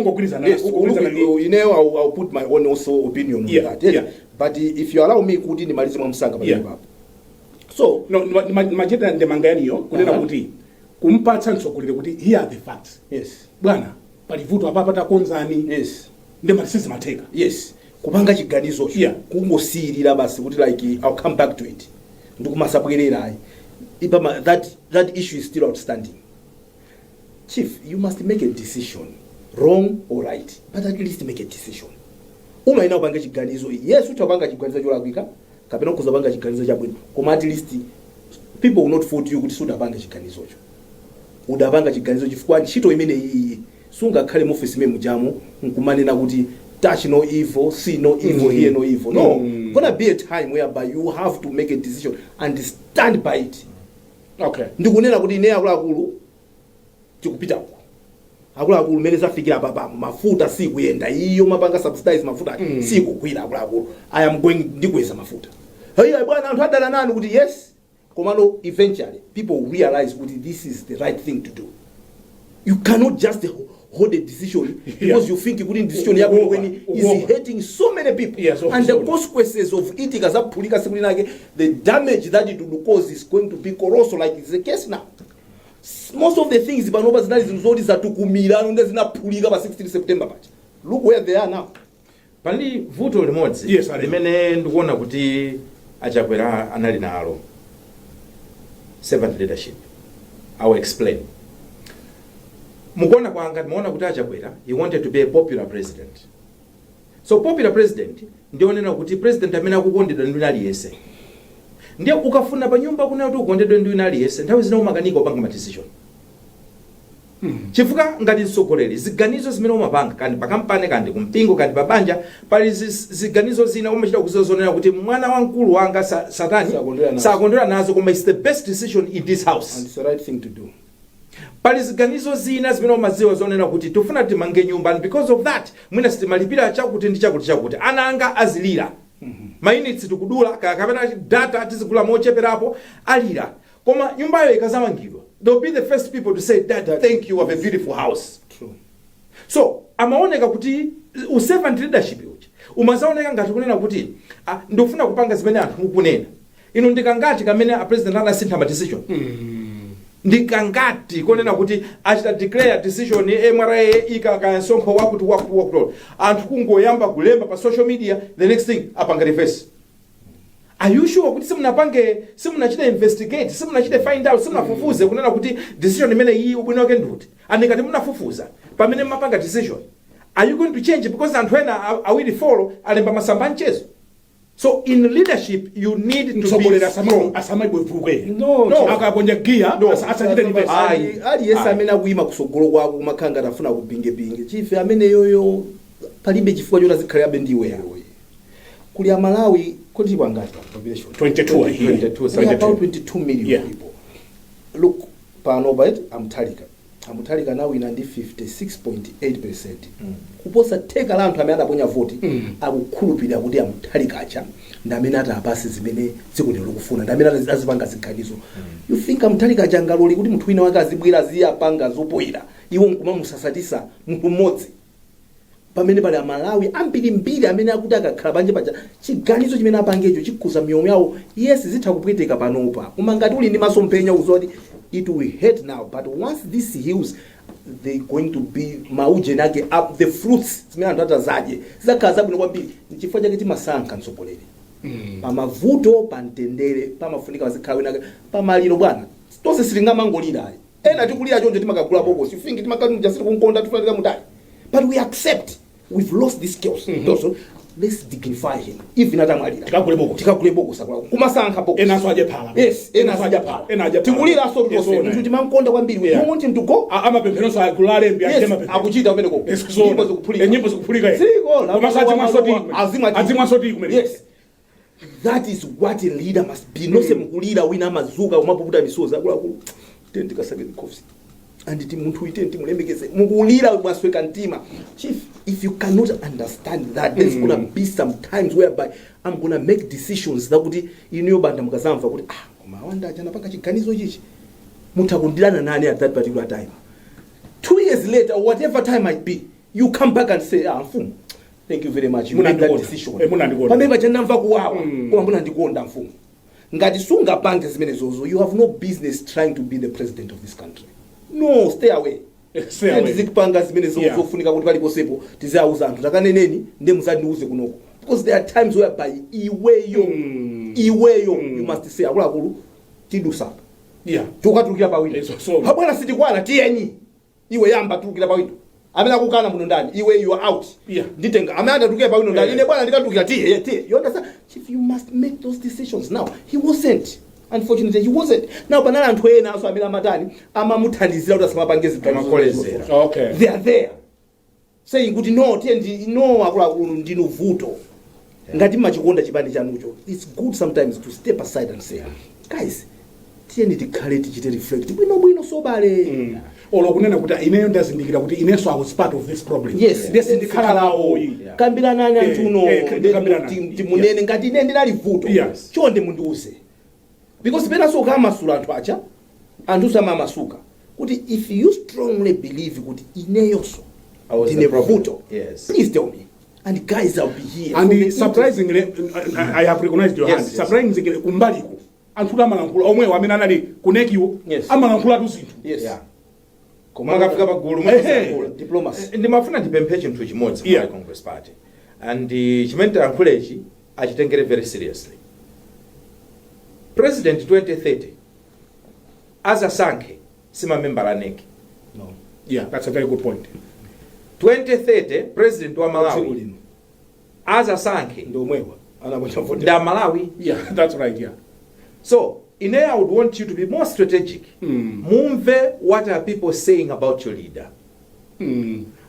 Speaker 1: Yes,
Speaker 2: you know, I'll put my own also opinion on that.
Speaker 1: Yeah.
Speaker 2: But if you allow me, kuti nimalize mwamsanga pa. So,
Speaker 1: no, majeta ndemanga yaniyo kunena kuti kumpatsa mtsogoleri kuti here are the facts.
Speaker 2: Yes.
Speaker 1: Bwana, pali vuto apa patakonzani.
Speaker 2: Yes.
Speaker 1: Ndematisizi mateka.
Speaker 2: Yes. Kupanga chiganizo.
Speaker 1: Yeah.
Speaker 2: Kungosirira basi kuti like I'll come back to it. Ndikumasabwerera. That issue is still outstanding. Chief, you must make a decision, wrong or right, but at least make a decision. Umaina upanga chiganizo, yes, utapanga chiganizo cholakwika, kapena kuzapanga chiganizo chabwino, koma at least people will not fault you kuti sudapanga chiganizo cho. Udapanga chiganizo chifukwa ntchito imene iyi sungakhale mu office memu jamo nkumanena kuti touch no evil, see no evil, hear no evil. No, gonna be a time whereby you have to make a decision and stand by it.
Speaker 1: Okay.
Speaker 2: Ndikunena kuti ine akulu tikupita uko. Akulu mene zafikira baba mafuta si kuyenda iyo mapanga subsidize mafuta si kukwira akulu. I am going ndikweza mafuta. Hey bwana anthu adala nani kuti yes. Komano eventually people realize kuti this is the right thing to do. You cannot just hold a decision because you think kuti decision yako when is hurting so many people.
Speaker 1: Yes,
Speaker 2: and the consequences of it ikazapulika sikulina the damage that it will cause is going to be colossal like it's the case now. Most of the things panopa zinali zinthu zatukumira nonde zinapulika pa 16 September pacha. Look where they are now.
Speaker 3: Pali vuto limodzi.
Speaker 1: Yes,
Speaker 3: limene ndikuona kuti Chakwera anali nalo. Servant leadership. I will explain. Mukuona kwanga muona kuti Chakwera he wanted to be a popular president. So popular president ndionena kuti president amene akukondedwa ndi aliyese. Ndiye ukafuna pa nyumba kuna kuti ukondedwe ndi aliyese nthawi zina umakanika upanga ma decision. Chifuka ngati mtsogoleri ziganizo zimene umapanga kandi pa kampani kandi kumpingo kandi pa banja pali ziganizo zina umachita kuzozonera kuti mwana wamkulu wanga satani sakondera nazo koma it's the best decision in this house
Speaker 2: and it's the right thing to do.
Speaker 3: Pali ziganizo zina zimene umaziwa zonena kuti tufuna timange nyumba and because of that mwina sitimalipira chakuti ndi chakuti ananga azilira. Mainitsi tikudula kapena data tizigula mocheperapo alira. Koma nyumbayo ikazamangidwa. They'll be the first people to say, Dad, thank you, have a beautiful house.
Speaker 2: True.
Speaker 3: So, amaoneka kuti servant leadership uchi umazaoneka ngati kunena kuti ndofuna kupanga zimene anthu mukunena ino ndikangati kamene a president anasintha ma decision ndikangati kunena kuti achita declare decision MRA ikakansonkho wakuti anthu kungoyamba kulemba pa social media, the next thing apanga reverse. Are you sure kuti simunachita investigate, simunachita find out, simunafufuze kunena kuti decision imene iyi ubwino wake nduti andikati munafufuza pamene mapanga decision? Are you going to change because anthu ena awiri follow alemba masamba mchezo? So in leadership you need to be strong.
Speaker 2: No.
Speaker 1: Akaponja gear asachite reverse.
Speaker 2: Ali yesa amene akuyima kusogolo kwako kumakhanga atafuna kupinge chife amene yoyo palibe chifukwa choti azikhalabe ndiwe yawe. Kuli a Malawi kuti kwangati population
Speaker 1: 22
Speaker 2: about 22 million people. Look pano bait Mutharika now in 56.8%. Kuposa take around amene adaponya vote akukhulupirira kuti Mutharika acha ndamene atapasi zimene zikuni lokufuna ndamene azipanga zikhalizo. You think Mutharika acha ngaloli kuti munthu wina wake azibwira ziyapanga zopoira iwo nkumamusasatisa munthu mmodzi pamene pali Malawi ambiri amene akuti akakhala panje paja chiganizo chimene apangecho chikuza miyoyo yawo yes zitha kupweteka panopa koma ngati uli ndi masomphenya uzoti it will hurt now, but once this heals they going to be maujena up the fruits zimene anthu atazaje zakaza bwino kwambiri chifukwa chake timasankha mtsogoleri pamavuto pamtendere pamafunika wazikhala wina pamaliro bwana tonse silingamangolira ena tikulira chonje timakagula bokosi you think timakati jasiri kunkonda tifanira mutali but we accept we've lost this skills also let's dignify him even atamwalira tikagule bokosi akula kumasankha bokosi
Speaker 1: enaso aje phala
Speaker 2: enaso aje phala tikulira aso mtose munthu timankonda kwambiri we want him to go
Speaker 1: amapemphero so akulale mbi akema pemphero
Speaker 2: akuchita umene ko
Speaker 1: nyimbo zikuphulika
Speaker 2: siko
Speaker 1: azimwa soti kumene
Speaker 2: yes that is what a leader must be no semkulira wina mazuka umapuputa misoza akulu tendikasake nkhosi and munthu uite mulembekeze mukulira mwasweka mtima chief if you cannot understand that there's gonna be some times whereby I'm gonna make decisions that kuti iniyo banda mukazamva kuti koma wanda achana panga chiganizo chichi mutakundilana nani at that particular time 2 years later or whatever time might be you come back and say mfumu thank you very much you made that decision pamene pachanamva kuwawa koma munandikonda mfumu ngati sunga pange zimene zozo you have no business trying to be the president of this country. No, stay away. Ndizikupanga zimene zofunika kuti pali posepo tizauza anthu takaneneni nde muzandiuze kunoko because there are times whereby iweyo you must say akulu tidusa tukatukira pa window habwana sitikwana tiyenyi iwe yamba tukira pa window amene akukana muno ndani iwe you are out nditenga amene atatukira pa window ndani ine bwana ndikatukira tiye you understand if you must make those decisions now he wasn't. Unfortunately he wasn't. Now panala anthu ena aso amila matani amamuthandizira kuti asamapangezi
Speaker 3: amakolezera.
Speaker 1: Okay.
Speaker 2: They are there saying kuti no tendi no akulu ndinu vuto ngati machikonda chipande chanucho. It's good sometimes to step aside and say guys tieni tikhale tichite reflect bwino sobale
Speaker 1: olokunena kuti ineyo ndazindikira kuti ineso I was part of this problem.
Speaker 2: Yes,
Speaker 1: ndikhala nawo
Speaker 2: kambirana nani anthu no timunene ngati ine ndinali vuto chonde mundiuze. Because pena so kama masula anthu acha anthu sama masuka kuti if you strongly believe kuti ineyoso tine vuto please tell me and guys I'll be here
Speaker 1: and surprisingly I have recognized your hand surprisingly kumbaliko anthu amalankhula omwe amene anali kunekiwo amalankhula tu zinthu
Speaker 3: koma ngafika pagulu mwalankhula
Speaker 2: diplomacy
Speaker 3: ndimafuna ndipemphe chinthu chimodzi kwa Congress Party and chimene tankhulechi achitengere very seriously. President 2030 as a sankhe sima member la NEC.
Speaker 2: No.
Speaker 1: Yeah, that's a very good point.
Speaker 3: 2030 President wa Malawi as a sankhe
Speaker 2: ndomwewa
Speaker 3: da Malawi.
Speaker 1: Yeah, that's right. Yeah.
Speaker 3: So in there I would want you to be more strategic. Mumve what are people saying about your leader.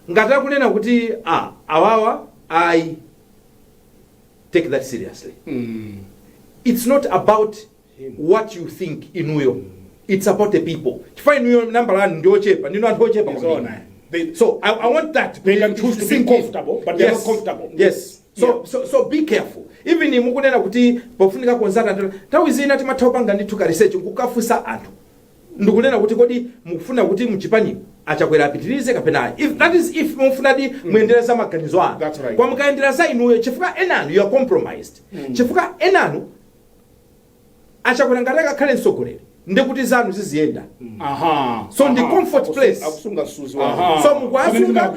Speaker 3: Ngata kunena kuti awawa I take that seriously. It's not about what you think inuyo. It's about the people. Find your number and do chepa. You know how chepa. So I want that.
Speaker 1: They can choose to be comfortable, but they're not comfortable.
Speaker 3: Yes. So be careful. Even in mukunena kuti pofunika konzata tawizina timatopanga ndituka research kukafusa anthu. ndikunena kuti kodi mukufuna kuti mchipanipo achakwera apitirize kapena if mufuna di muendeleza maganizo anu kwa mukaendeleza inuyo chifukwa enanu you are compromised chifukwa enanu achakwera ngati akakhale mtsogoleri ndikuti zanu ziziyenda so ndi comfort place
Speaker 2: akusunga suzi
Speaker 3: so mukwasunga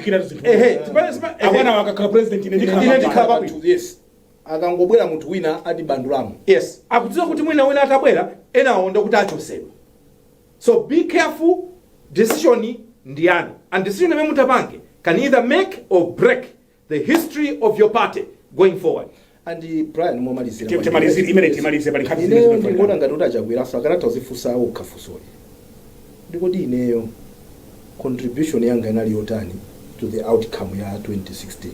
Speaker 1: akwana wakakhala president ine
Speaker 2: ndikhala yes akangobwera munthu wina ati bandulamo
Speaker 3: yes akudziwa kuti wina atabwera enawo ndikuti achosedwa so be careful decision ndi yanu and decision imene mutapange can either make or break the history of your party going forward
Speaker 2: and Brian momalizira
Speaker 1: timalize pali nkhani
Speaker 2: zimene ndikuona ngati kuti achakwera so akanatha kuzifunsa okafusoni ndikoti ineyo contribution yanga inali yotani to the outcome ya 2016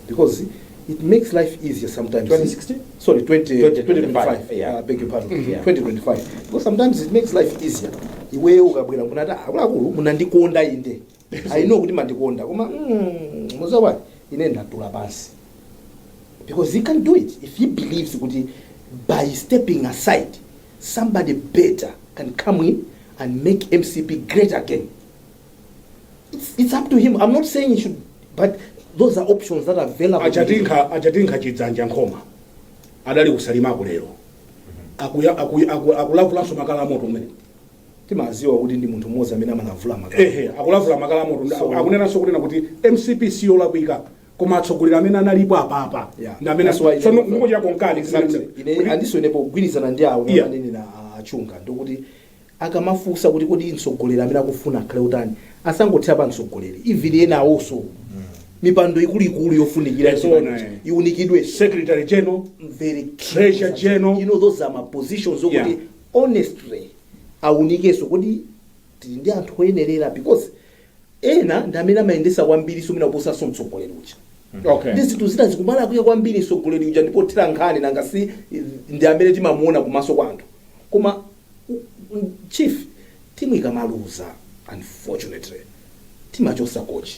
Speaker 2: because it makes life easier sometimes
Speaker 3: 2016
Speaker 2: sorry 2025
Speaker 3: yeah
Speaker 2: beg your pardon 2025 because sometimes it makes life easier iweyo ukabwera kunata akulu munandikonda inde I know kuti mandikonda koma muzawa ine ndatula pansi because he can do it if he believes kuti by stepping aside somebody better can come in and make MCP great again. It's up to him. I'm not saying he should, but those are options that are available.
Speaker 1: achatinka chidzanja nkhoma adali kusalimako lero akulavulanso makala moto umene
Speaker 2: timaziwa kuti ndi munthu mmodzi amene amalavula makala
Speaker 1: akulavula makala moto akunenanso kunena kuti MCP siyo lakwika koma atsogoleri amene analipo apapa ndi amene so ngokuchita konkali
Speaker 2: ine andisonepo kugwirizana ndi awo amanene na achunga ndikuti akamafunsa kuti kodi mtsogoleri amene akufuna akhale utani asangothera pa mtsogoleri even ena awonso mipando ikuluikulu yofunikira iunikidwe
Speaker 1: secretary general
Speaker 2: very
Speaker 1: treasurer general
Speaker 2: you know those are my positions okuti honestly aunikeso kuti tili ndi anthu oyenerera because ena ndi amene amayendesa kwambiri so mina kuposa so mtsogoleri uja
Speaker 1: okay
Speaker 2: ndi zinthu zina zikumala kuya kwambiri mtsogoleri uja ndipo thira nkhani nanga si ndi amene timamuona kumaso kwa anthu koma chief timu ikamaluza unfortunately timachosa coach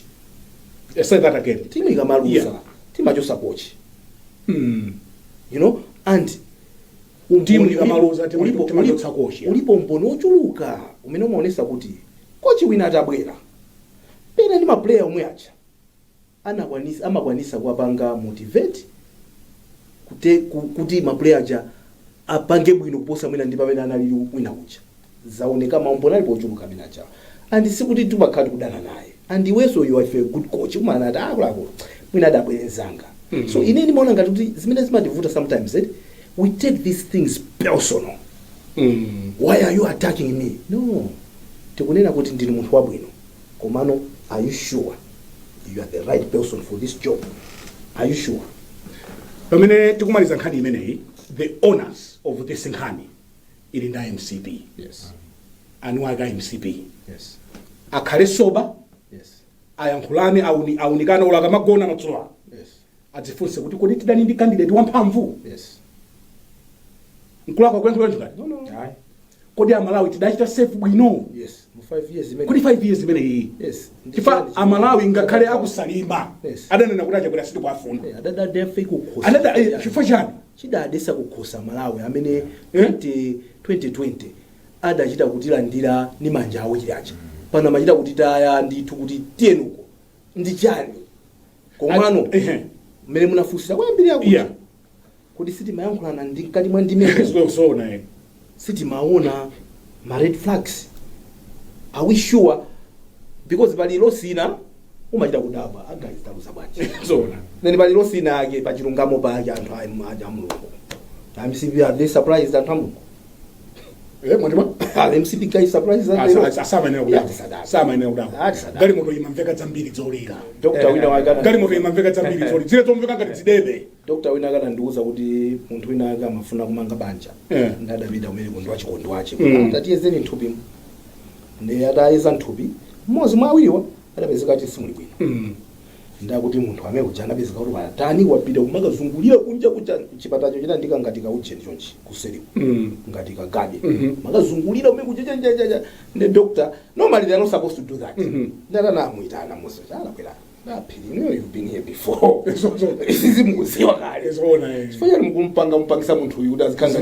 Speaker 1: say that again
Speaker 2: timu ikamaluza timachosa coach you know and
Speaker 1: timu ikamaluza timachosa coach
Speaker 2: ulipo mboni ochuluka umene umaonesa kuti coach wina atabwera pena ndi maplayer omwe acha amakwanisa kuwapanga motivate kuti maplayer aja apange bwino kuposa mwina ndi pamene anali wina ucha zaoneka maomboni alipo ochuluka amene acha and sikuti timakhala kudana naye and iweso you are a good coach umana ati akuluakulu mwina adabwerezanga so ine ndimaona ngati kuti zimene zimativuta sometimes we take these things personal why are you attacking me no tikunena kuti ndili munthu wabwino komano are you sure you are the right person for this job are you sure
Speaker 1: pamene tikumaliza nkhani imeneyi the owners of this nkhani ili nda MCP
Speaker 2: yes
Speaker 1: anuaga MCP
Speaker 2: yes
Speaker 1: akhale soba
Speaker 2: yes
Speaker 1: ayankhulane aunikane ulaka magona matsuwa
Speaker 2: yes
Speaker 1: adzifunse kuti kodi tidani ndi candidate wamphamvu
Speaker 2: yes
Speaker 1: nkulaka kwenkulwa njikati
Speaker 2: no
Speaker 1: kodi amalawi tidachita safe bwino
Speaker 2: yes mu 5 years imene
Speaker 1: kodi 5 years imene iyi
Speaker 2: yes
Speaker 1: chifa amalawi ngakhale akusalima
Speaker 2: yes
Speaker 1: adanena kuti achakwera siti kwafuna
Speaker 2: adadadefe kukhosa
Speaker 1: adada chifa chani
Speaker 2: chidadesa kukhosa malawi amene 2020 adachita kutilandira ni manja awo chilacha pano amachita kutitaya ndithu kuti tiyenuko ndi chani komano mmene munafunsira kwambiri akuti kuti sitimayankhulana ndi mkati mwa ndimene
Speaker 1: soona
Speaker 2: sitimaona ma red flags are we sure because pali losina umachita kudaba agayitaluza bwanji
Speaker 1: soona
Speaker 2: then pali losina ake pachilungamo pake anthu amulungu MCP are they surprised anthu amulungu
Speaker 1: mwatima
Speaker 2: MCP guys surprised
Speaker 1: asama ine kudaba gali moto imamveka dzambiri dzolira
Speaker 2: Dr. Wina wakana
Speaker 1: gali moto imamveka dzambiri dzolira zile tomveka ngati zidebe
Speaker 2: Dr. Wina akana ndiuza kuti munthu wina aka amafuna kumanga banja ndadabida umene kundo wachikondo wache atiyezeni nthupi ndi atayeza nthupi mmodzi mwa awiriwa adapezeka kuti simuli bwino ndakuti munthu amene kuja anapezeka kuti watani wapita kumakazungulira kunja kuja chipatacho chinandika ngati kaujeni chonchi kuseriku ngati kagabe makazungulira umene kuja ndi doctor normally they are not supposed to do that ndana amuitana muso chala you know you've been here before isizimukuziwa kale
Speaker 1: soona
Speaker 2: sifanya mkumpangisa munthu uyu kuti azikhanga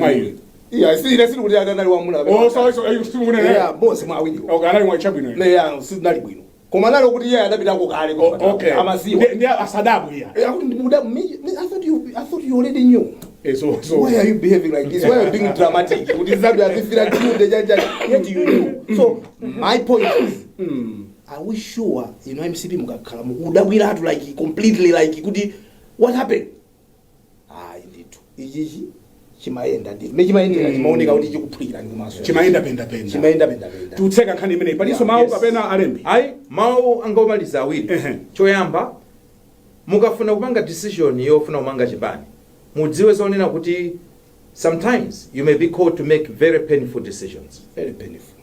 Speaker 2: Yeah, si kuti anali wamuna.
Speaker 1: Oh, so still wouldn't.
Speaker 2: Yeah, boss mwawili.
Speaker 1: Okay, anali mwachabwino.
Speaker 2: Yeah, si nali bwino. Koma nalo kuti yeye adapita ko kale ko.
Speaker 1: Okay.
Speaker 2: Amaziwa.
Speaker 1: Ndia asadabu here.
Speaker 2: I thought you already knew.
Speaker 1: So
Speaker 2: Why are you behaving like this? Why are you being dramatic? Kuti zabi azifira you the judge. Yet you knew. So my point is, are we sure MCP mukakhala mukudabwira atu like completely like kuti what happened? Indeed. Ichi chimaenda ndi mechimaendera chimaoneka kuti chikuphwira ndi kumaso.
Speaker 1: Chimaenda penda. Tutseka nkhani imene paliso mawu kapena alembi.
Speaker 3: Ayi mawu angomaliza awiri. Choyamba mukafuna kupanga decision yofuna kumanga chipani. Mudziwe zonena kuti sometimes you may be called to make very painful decisions.
Speaker 2: Very painful,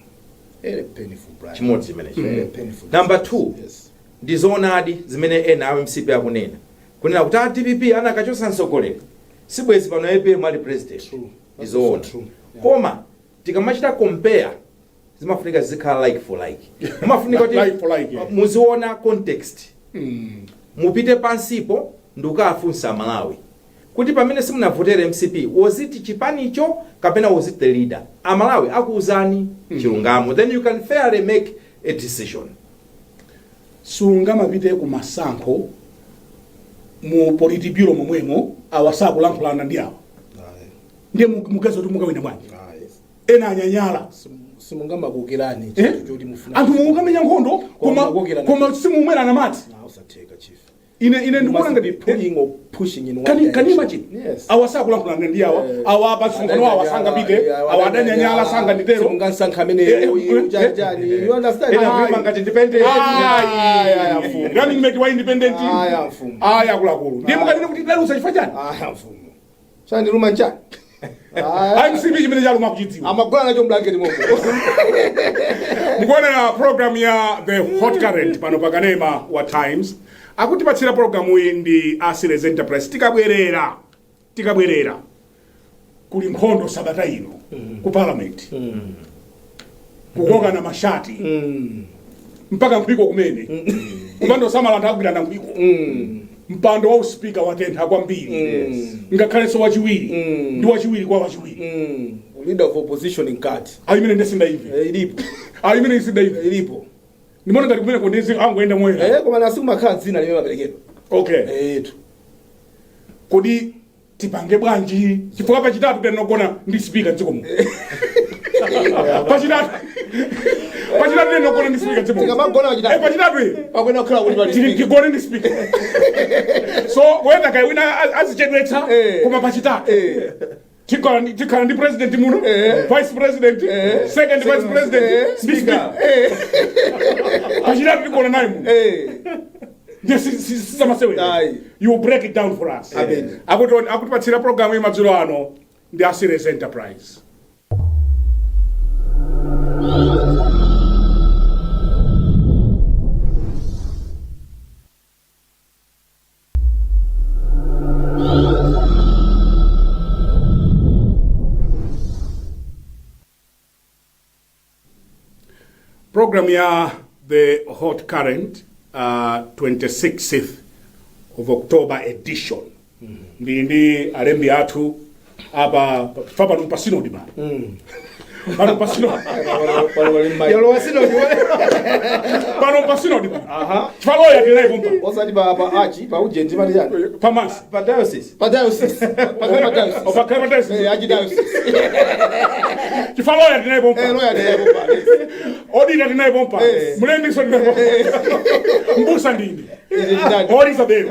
Speaker 2: Brian.
Speaker 3: Chimodzi imene.
Speaker 2: Very painful.
Speaker 3: Number 2.
Speaker 2: Yes.
Speaker 3: Ndizoonadi zimene ena MCP akunena. Kunena kuti DPP anakachosa mtsogoleri. Sibwezi pano EP mali president. Izoona. Koma tikamachita compare zimafunika zikhala like for like. Mumafunika kuti
Speaker 1: like for like.
Speaker 3: muziona context. Mupite pansipo ndukafunsa Malawi. Kuti pamene simunavotere MCP, was it chipanicho kapena was it the leader? Amalawi akuuzani chilungamo. Then you can fairly make a decision.
Speaker 1: Sungamapite ku masankho mu politburo momwemo awasakulankhulana ndi awo. Ndiye mugazo kuti mukawina bwanji. Ena anyanyala.
Speaker 2: Simungamakukirani choti mufuna.
Speaker 1: Anthu mukamenya nkhondo koma simumwera na mati.
Speaker 2: Usateka chief.
Speaker 1: Ine ndikuona ngati
Speaker 2: pulling or pushing in one
Speaker 1: direction. Can you imagine?
Speaker 2: Yes.
Speaker 1: Awasakulankhulana ndi awo awapa sungano awasanga pite awadanyanyala sanga nditero.
Speaker 2: Mungasankha amene ujajani. You understand?
Speaker 3: Ena ngati independent.
Speaker 1: Running mate wa independent.
Speaker 2: Mfumu.
Speaker 1: Kulakulu. Ndiye mukanene kuti dalusa chifukwa chani?
Speaker 2: Mfumu. Chani ruma njani?
Speaker 1: MCP chimene chaluma kuchidziwa.
Speaker 2: Amagona nacho blanket momwe.
Speaker 1: Mukuona na program ya The Hot Current pano pakanema wa Times. Akuti patsira programu iyi ndi Asires Enterprise tikabwerera kuli nkhondo sabata ino ku parliament kukoka na mashati mpaka mpiko kumene kumando samala ndakubira na mpiko mpando wa usipika watentha kwambiri ngakhale so wachiwiri ndi wachiwiri kwa wachiwiri
Speaker 2: leader of opposition in court
Speaker 1: ayimene ndesinda ivi
Speaker 2: ilipo
Speaker 1: ayimene isinda ivi
Speaker 2: ilipo
Speaker 1: nimona ngati kumene kondezi angoenda moyo
Speaker 2: koma nasiku makhala dzina limene maperekedwa
Speaker 1: okay kodi tipange bwanji chifukwa pachitatu tinogona ndi speaker mdziko muno pachitatu tinogona ndi speaker mdziko muno
Speaker 2: tikamagona pachitatu
Speaker 1: pachitatu
Speaker 2: pakwena kukhala kuti pali
Speaker 1: tigone ndi speaker so whether kai wina azichedwetsa koma pachitatu tikhala ndi president muno vice president second vice president speaker pachitatu tigona naye muno you break it down for us. Akuti patsira program ya madzulo ano ndi Asires Enterprise. Program ya The Hot Current 26th of October edition. Ndi alembi athu apa papa mpasino di bana. Pano pasino.
Speaker 3: Yolo wasino di wale.
Speaker 1: Pano pasino di bana. Chifalo ya dinai pompa.
Speaker 2: Osati pa achi pa ujenti mali yani.
Speaker 1: Pa mas.
Speaker 3: Pa diocese.
Speaker 2: Pa diocese.
Speaker 1: Pa diocese.
Speaker 2: Aji diocese.
Speaker 1: Chifalo ya dinai pompa.
Speaker 2: Lo ya dinai pompa.
Speaker 1: Odi ya dinai pompa. Mulendi so dinai pompa. Mbusa ndini. Odi Isabel.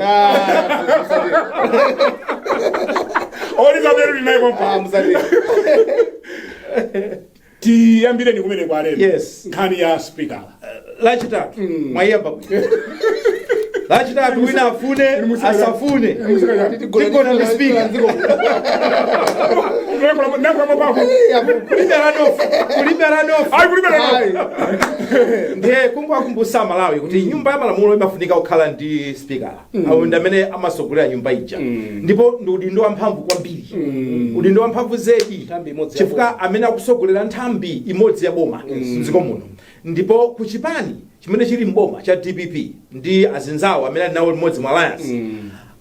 Speaker 1: Odi Isabel dinai pompa.
Speaker 2: Mzali.
Speaker 1: Tiyambire ni kumene kwa lero.
Speaker 3: Yes.
Speaker 1: Nkhani ya speaker.
Speaker 3: Lachitatu. Mwayamba. Lachitatu wina afune asafune. Tigona ndi speaker. Kulibera nofu. Ndiye kumbusa Malawi kuti nyumba ya malamulo imafunika kukhala ndi speaker. Awo ndamene amasogolera nyumba ija. Ndipo ndi udindo wamphamvu kwambiri. Udindo wamphamvu zedi. Chifukwa amene akusogolera nthambi imodzi ya boma mdziko muno. Ndipo kuchipani chimene chili mboma cha DPP ndi azinzawo amene ali nawo limodzi mu alliance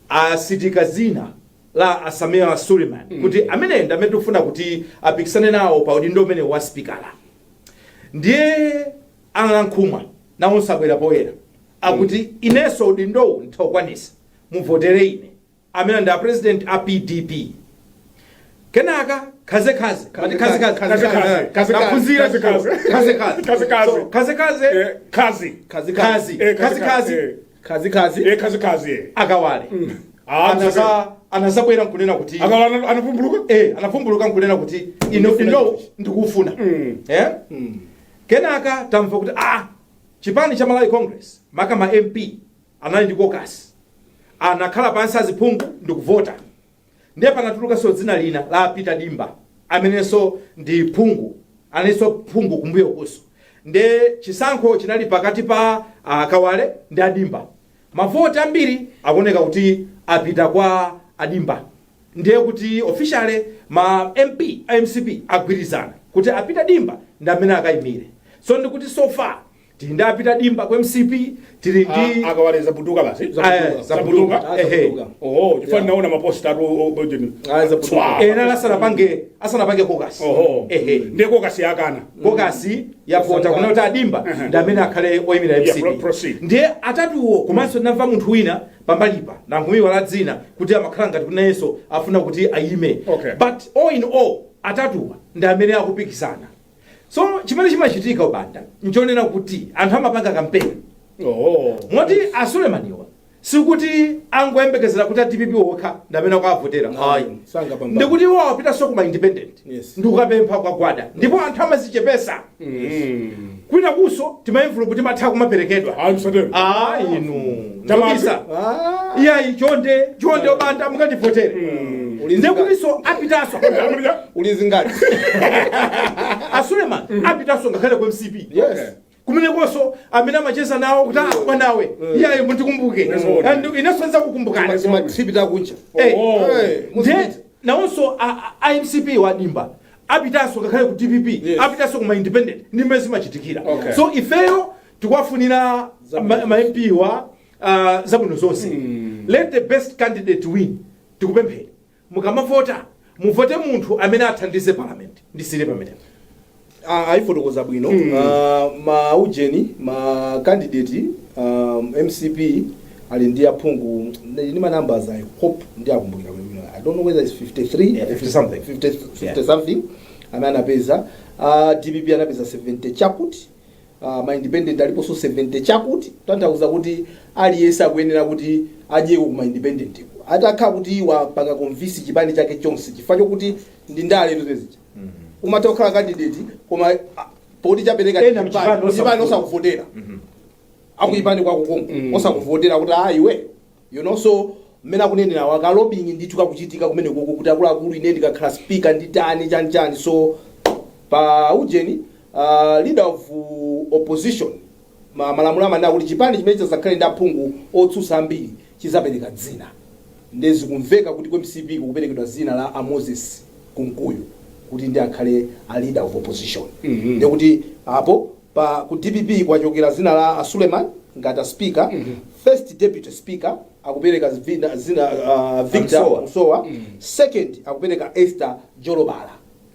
Speaker 3: asitika zina la Asamia Suleiman kuti amene ndamene tikufuna kuti apikisane nawo pa udindo umene wa spikala ndiye alankhumwa nawonso abwera poyera akuti inenso udindowu ndithokwanisa muvotere ine amene ndi president a PDP kenaka kaze akawale anazabwera nkunena kuti anavumbuluka nkunena kuti ino ndikufuna kenaka tamva kuti chipani cha Malawi Congress maka ma MP anali ndi kokasi anakhala pansi aziphungu ndikuvota ndiye panatuluka so dzina lina la apita dimba amenenso ndi phungu anenso phungu kumbuyo kuso ndiye chisankho chinali pakati pa Kawale ndi Adimba mavoti ambiri akuoneka kuti apita kwa Adimba ndiye kuti officially ma MP MCP agwirizana kuti apita dimba ndi amene akayimire so ndikuti so far tinda apita dimba kwa MCP tili ndi
Speaker 1: Akawale zabuduka basi zabuduka chifani naona maposta
Speaker 3: asanapange kokasi
Speaker 1: ndiye kokasi yakana
Speaker 3: kokasi yapota kuna kuti Adimba ndi amene akhale oyimira MCP ndiye atatuwo komanso ndamva munthu wina pambalipa nangumiwa la dzina kuti amakhala ngati kunayenso afuna kuti ayime but all in all atatuwa ndi amene akupikisana so chimene chimachitika Banda nchonena kuti anthu amapanga kampeni moti Suleimaniwa sikuti angoyembekezera kuti DPP wokha ndamene akavotera ndikuti iwo apita so kuma independent ndikukapempha kwa gwada ndipo anthu amazichepesa kwina kuso timaimvula kuti matha kumaperekedwa inu ndabisa iyayi chonde Banda mukativotere ndikuliso apitaso
Speaker 2: ulizingati
Speaker 3: Suleiman apitaso ngakhale kwa MCP kumene koso amene amacheza nawo kuti kwa nawe iyayi mutikumbuke inasonza kukumbukana
Speaker 2: sipita kunja
Speaker 3: nawonso MCP wa Dimba apitaso ngakhale ku DPP apitaso kuma independent ndi mmene zimachitikira so ifeyo tikuwafunira ma MP wa zabwino zonse let the best candidate win tikupemphera mukamavota muvote munthu amene athandize parliament ndisire pamene
Speaker 2: aifotokoza bwino ma ujeni ma candidate MCP ali ndi aphungu ni ma numbers I hope ndi akumbukira bwino I don't know whether it's 53 50 something amene anapeza DPP anapeza 70 chakuti ma independent alipo so 70 chakuti tanthauza kuti aliyese akuyenera kuti ajeko kuma independent atakha kuti wapanga convince chipani chake chonse chifukwa chokuti ndi ndale zozezi umatokhala candidate koma poti chapereka chipani osakuvotera akuyipani kwakukongo osakuvotera kuti iwe you know so mmene akunenera waka lobbying ndithu kakuchitika kumene koko kuti akuluakulu ine ndikakhala speaker nditani chani so pa ujeni leader of opposition malamulo amene akuti chipani chimene chazakhale ndi aphungu otsutsa ambiri chizapereka dzina ndezi kumveka kuti kwa MCP kuperekedwa dzina la Moses Kunkuyu kuti ndi akhale a leader of opposition ndi kuti apo pa ku DPP kwachokera dzina la Suleiman ngati speaker first deputy speaker akupereka zina Victor Musowa second akupereka Esther Jolobala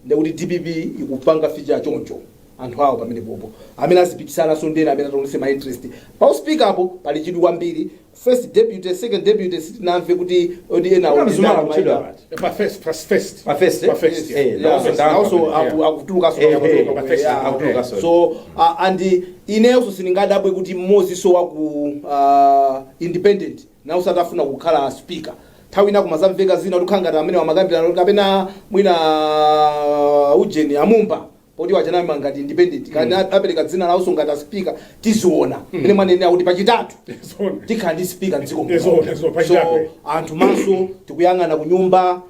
Speaker 2: ndi kuti DPP ikupanga feature choncho anthu awo pamene popo amene azipikisana so ndena amene atonse ma interest pa speaker apo pali chidwi kwambiri first deputy second deputy sitinamve kuti odi ena
Speaker 3: mzumala kuchedwa
Speaker 1: pa first
Speaker 2: also akutuluka so and inenso siningadabwe kuti mmozi so waku independent na usatafuna kukhala speaker nthawi ina kumazamveka zina lukhangata amene wamakambirana kapena mwina ujeni amumba poti wachanama ngati independent kana apereka dzina la uso ngati speaker tiziona ine mwanene kuti pachitatu tikhala ndi speaker mdziko so anthu maso tikuyang'ana ku nyumba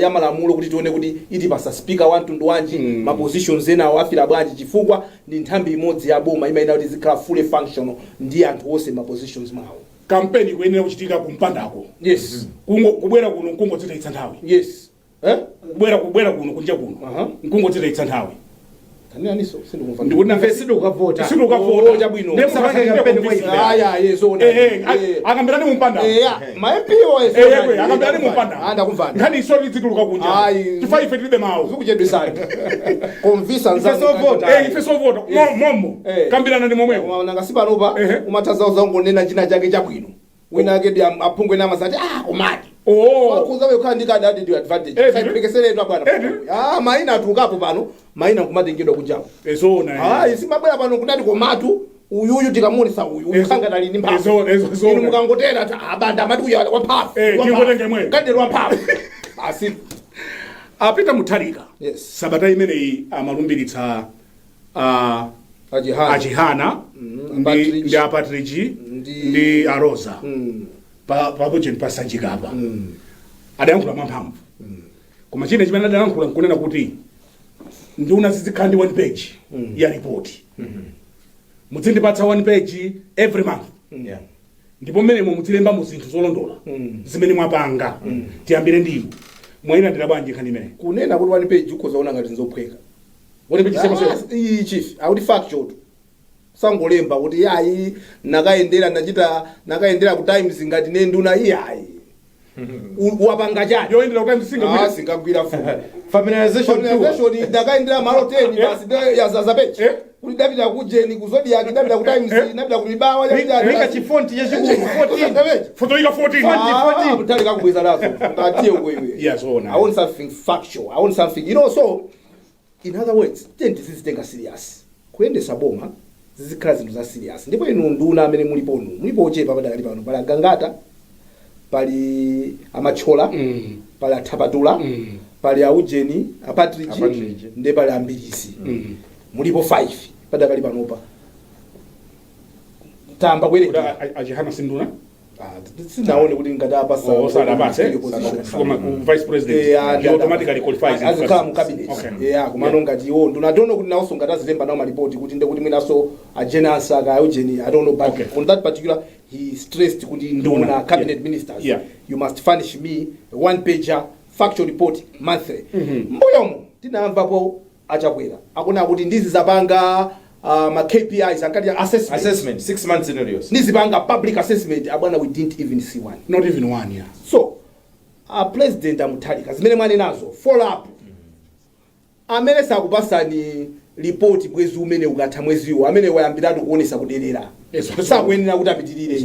Speaker 2: ya malamulo kuti tione kuti iti pasa speaker wantundu wanji ma positions ena awafira bwanji chifukwa ndi nthambi imodzi ya boma imaina kuti zikhala fully functional ndi anthu onse ma positions mwawo
Speaker 1: campaign kuyenera kuchitika kumpandako kubwera kuno kungodzitaitsa nthawi
Speaker 2: kubwera
Speaker 1: kuno kunja kuno kungodzitaitsa nthawi
Speaker 2: Kanena niso sindikumva.
Speaker 1: Ndikuti nafe
Speaker 3: sidukavota.
Speaker 1: Sidukavota.
Speaker 2: Chabwino.
Speaker 3: Ndemsamange campaign mwezi.
Speaker 2: Yezo.
Speaker 1: Akambirana mumpanda.
Speaker 2: Maempiwo
Speaker 1: akambirana mumpanda.
Speaker 2: Anda kumvana.
Speaker 1: Nkhani isori zituluka kunja. Chifukwa ife tilibe mawu.
Speaker 2: Zikuchedwisana. Convince nzangu.
Speaker 1: Ife sovota. Momo. Kambirana ndi momweko.
Speaker 2: Nanga sipanopa umatazauza ngonena china chake chabwino. Wina ake apungwe nama zati komadi. Wakuza wekhala ndikadadi ndi advantage. Saipekesere etwa bwana. Maina atukapo pano. Maina kumatengedwa kunjapo.
Speaker 1: Ezona.
Speaker 2: Simabwera pano kudati komatu. Uyuyu tikamuonesa uyu ukhanga dali ndi mphamvu.
Speaker 1: Ezona.
Speaker 2: Mukangotera ati Banda amati uya wamphamvu.
Speaker 1: Tikotenge mwe.
Speaker 2: Kandelo wamphamvu. Asi
Speaker 1: apita Mutharika.
Speaker 2: Yes.
Speaker 1: Sabata imeneyi amalumbiritsa achihana ndi apatriji ndi aroza pakucheni pasanjikapa adayankhula mwamphamvu koma chine chimene adayankhula nkunena kuti nduna zizikhala ndi 1 page ya report muzindipatsa 1 page every month ndipo mmenemo muzilembamo zinthu zolondola zimene mwapanga tiyambire ndiwo mwayina bwanji nkhani imene
Speaker 2: kunena kuti 1 page ukhozaona ngati nzophweka. Iyi chief auti factual sangolemba kuti yayi nakaendera ku times ngati ne nduna yayi wapanga chani
Speaker 1: yoendera ku times
Speaker 2: singagwira
Speaker 3: familiarization
Speaker 2: nakaendera malo 10 basi yazaza page kuti David kujeni ku Zodiac David ku times David ku libawa
Speaker 3: ringa chifonti chachikulu 14
Speaker 1: foto ika 14
Speaker 2: Mutharika kubweza lazo utatie wewe.
Speaker 1: Yes,
Speaker 2: I want something factual. I want something, so in other words, tizitenga serious. Kuendesa boma zizikhala zinthu za serious. Ndipo inu nduna amene mulipo ochepa padakali pano pali agangata, pali amachola, pali athapatula, pali aujeni, apatriji, ndi pali ambirisi. Mulipo 5 padakali panopa. Tamba kwele
Speaker 1: achihana sinduna
Speaker 2: sinaone kuti ngatapa
Speaker 1: vice president automatically qualifies
Speaker 2: azikhala mu cabinet kumano ngati iwo nduna don't know kuti nawo ngatazilemba nawo malipoti kuti ndekuti mwinaso agenasi aka Eugene I don't know but on that particular he stressed kuti nduna cabinet ministers you must furnish me a 1 pager factual report monthly mbuyomo tinamvapo Chakwera akuna kuti ndizi zapanga ma KPIs ankati assessment
Speaker 3: 6 months scenarios
Speaker 2: nizipanga public assessment abwana we didn't even see one,
Speaker 1: not even one.
Speaker 2: So president Mutharika zimene mwane nazo follow up amene sakupasani report mwezi umene ukatha mweziwo amene wayambiratu kuonesa kudelera sakuyenera kuti apitilire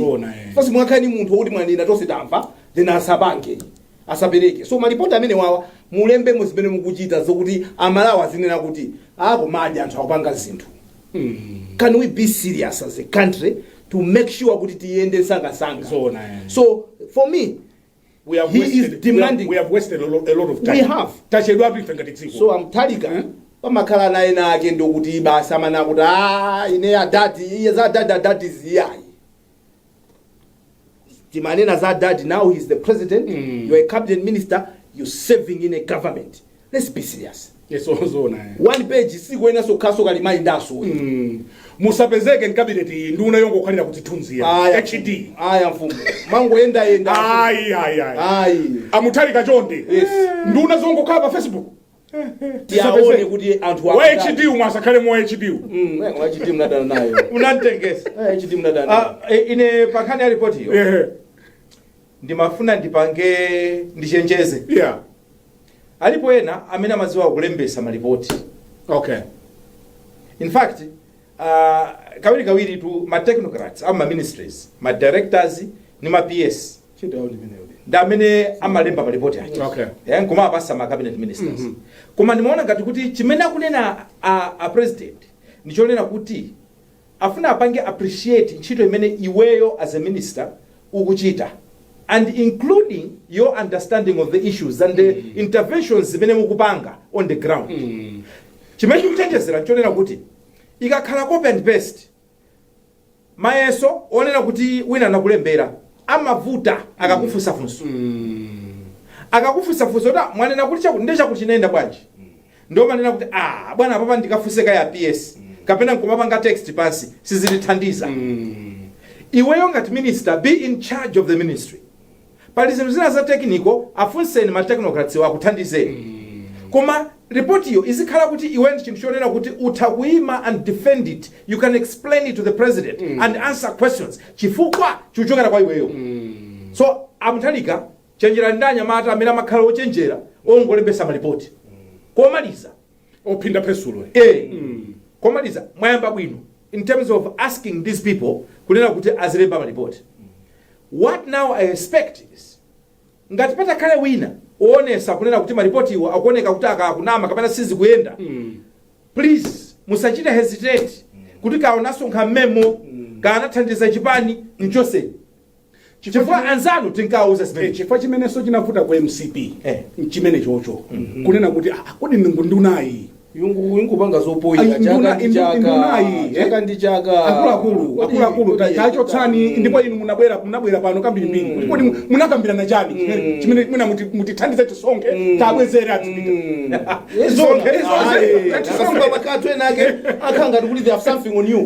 Speaker 2: fasi mwakhani munthu wokuti mwanena tonse tamva then asapange asapereke so malipoti amene wawa mulembe muzimene mukuchita zokuti amalawa zinena kuti komadi anthu akupanga zinthu. Can we be serious as a country to make sure kuti tiyende sanga so for me
Speaker 1: we have wasted a lot of time.
Speaker 2: We have so Mutharika pamakhala naye nake ndokuti basa mana kuti ine adadi za dadi ziyayi timanena za dadi now he's the president you're a cabinet minister you're serving in a government. Let's be serious.
Speaker 1: Yes, also
Speaker 2: 1 page sikuena so kaso kalima indaso
Speaker 1: musapezeke cabinet nduna yongo khalira kuti thunzia HD
Speaker 2: mfumo mango enda
Speaker 1: Mutharika chonde nduna zongo khala pa Facebook
Speaker 2: tiaone kuti anthu
Speaker 1: wa HD umwasakhale mu HD
Speaker 2: HD mnadana nayo
Speaker 3: unantengesa
Speaker 2: HD mnadana
Speaker 3: ine pakhani ya report hiyo ndimafuna ndipange ndichenjeze alipo ena amene amaziwa kulembesa malipoti. In fact kawiri tu ma technocrats ama ministries ma directors ni ma PS nda amene amalemba malipoti ake nkoma apasa ma cabinet ministers koma ndimaona ngati kuti chimene akunena a president ndichonena kuti afuna apange appreciate ntchito imene iweyo as a minister ukuchita and including your understanding of the issues and the interventions zimene mukupanga on the ground. Chimene chikuchenjezera nchonena kuti ikakhala copy and paste mayeso onena kuti wina nakulembera amavuta akakufusa funso akakufusa funso ta mwanena kuti ndecha kuti chinaenda bwanji ndio manena kuti bwana papa ndikafuseka ya PS kapena nkomapanga text pansi sizilithandiza iweyo ngati minister be in charge of the ministry. Pali zinthu zina za technical afunseni ma technocrats wakuthandizeni koma report iyo izikhala kuti iwe chinthu chonena kuti utha kuima and defend it, you can explain it to the president and answer questions chifukwa chuchokera kwa iweyo. So Mutharika chenjera ndanya mata amene amakhala ochenjera ongolembesa malipoti komaliza
Speaker 1: opinda pesulo
Speaker 3: komaliza mwayamba bwino in terms of asking these people kunena kuti azilemba malipoti. What now I expect is ngati pata kale wina oonesa kunena kuti malipoti iwo akuoneka kuti akakunama kapena sizi kuyenda, please musachite hesitate kuti kaonaso nkamemo kanathandiza chipani nchose chifukwa anzanu tinkauza zimene
Speaker 1: chifukwa chimene so chinavuta kwa MCP chimene chocho kunena kuti kodi ndunayi
Speaker 2: yungu panga zopoira chaka ndi chaka
Speaker 1: akulu tachotsani ndipo inu munabwera pano kambirimbiri kodi munakambirana chani chimene muna mutithandize tisonke tabwezera adziwika
Speaker 2: zonke bakathu enake akhanga kuti they have something on you.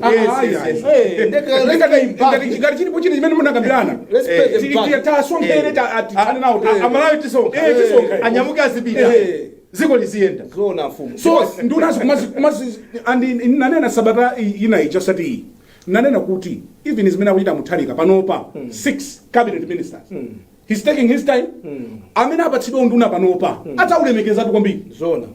Speaker 1: ngati chilipo chine chimene munakambirana tasongere tithane nawo
Speaker 3: amalawi tisonke anyamuke azipita ziko liziyenda
Speaker 2: zona mfumu.
Speaker 1: So ndunazo nanena sabata ina ichosati nanena kuti even zimene akuchita Mutharika panopa 6 cabinet ministers he's taking his time amene apatsidwa nduna panopa ataulemekezatu kwambiri
Speaker 2: zona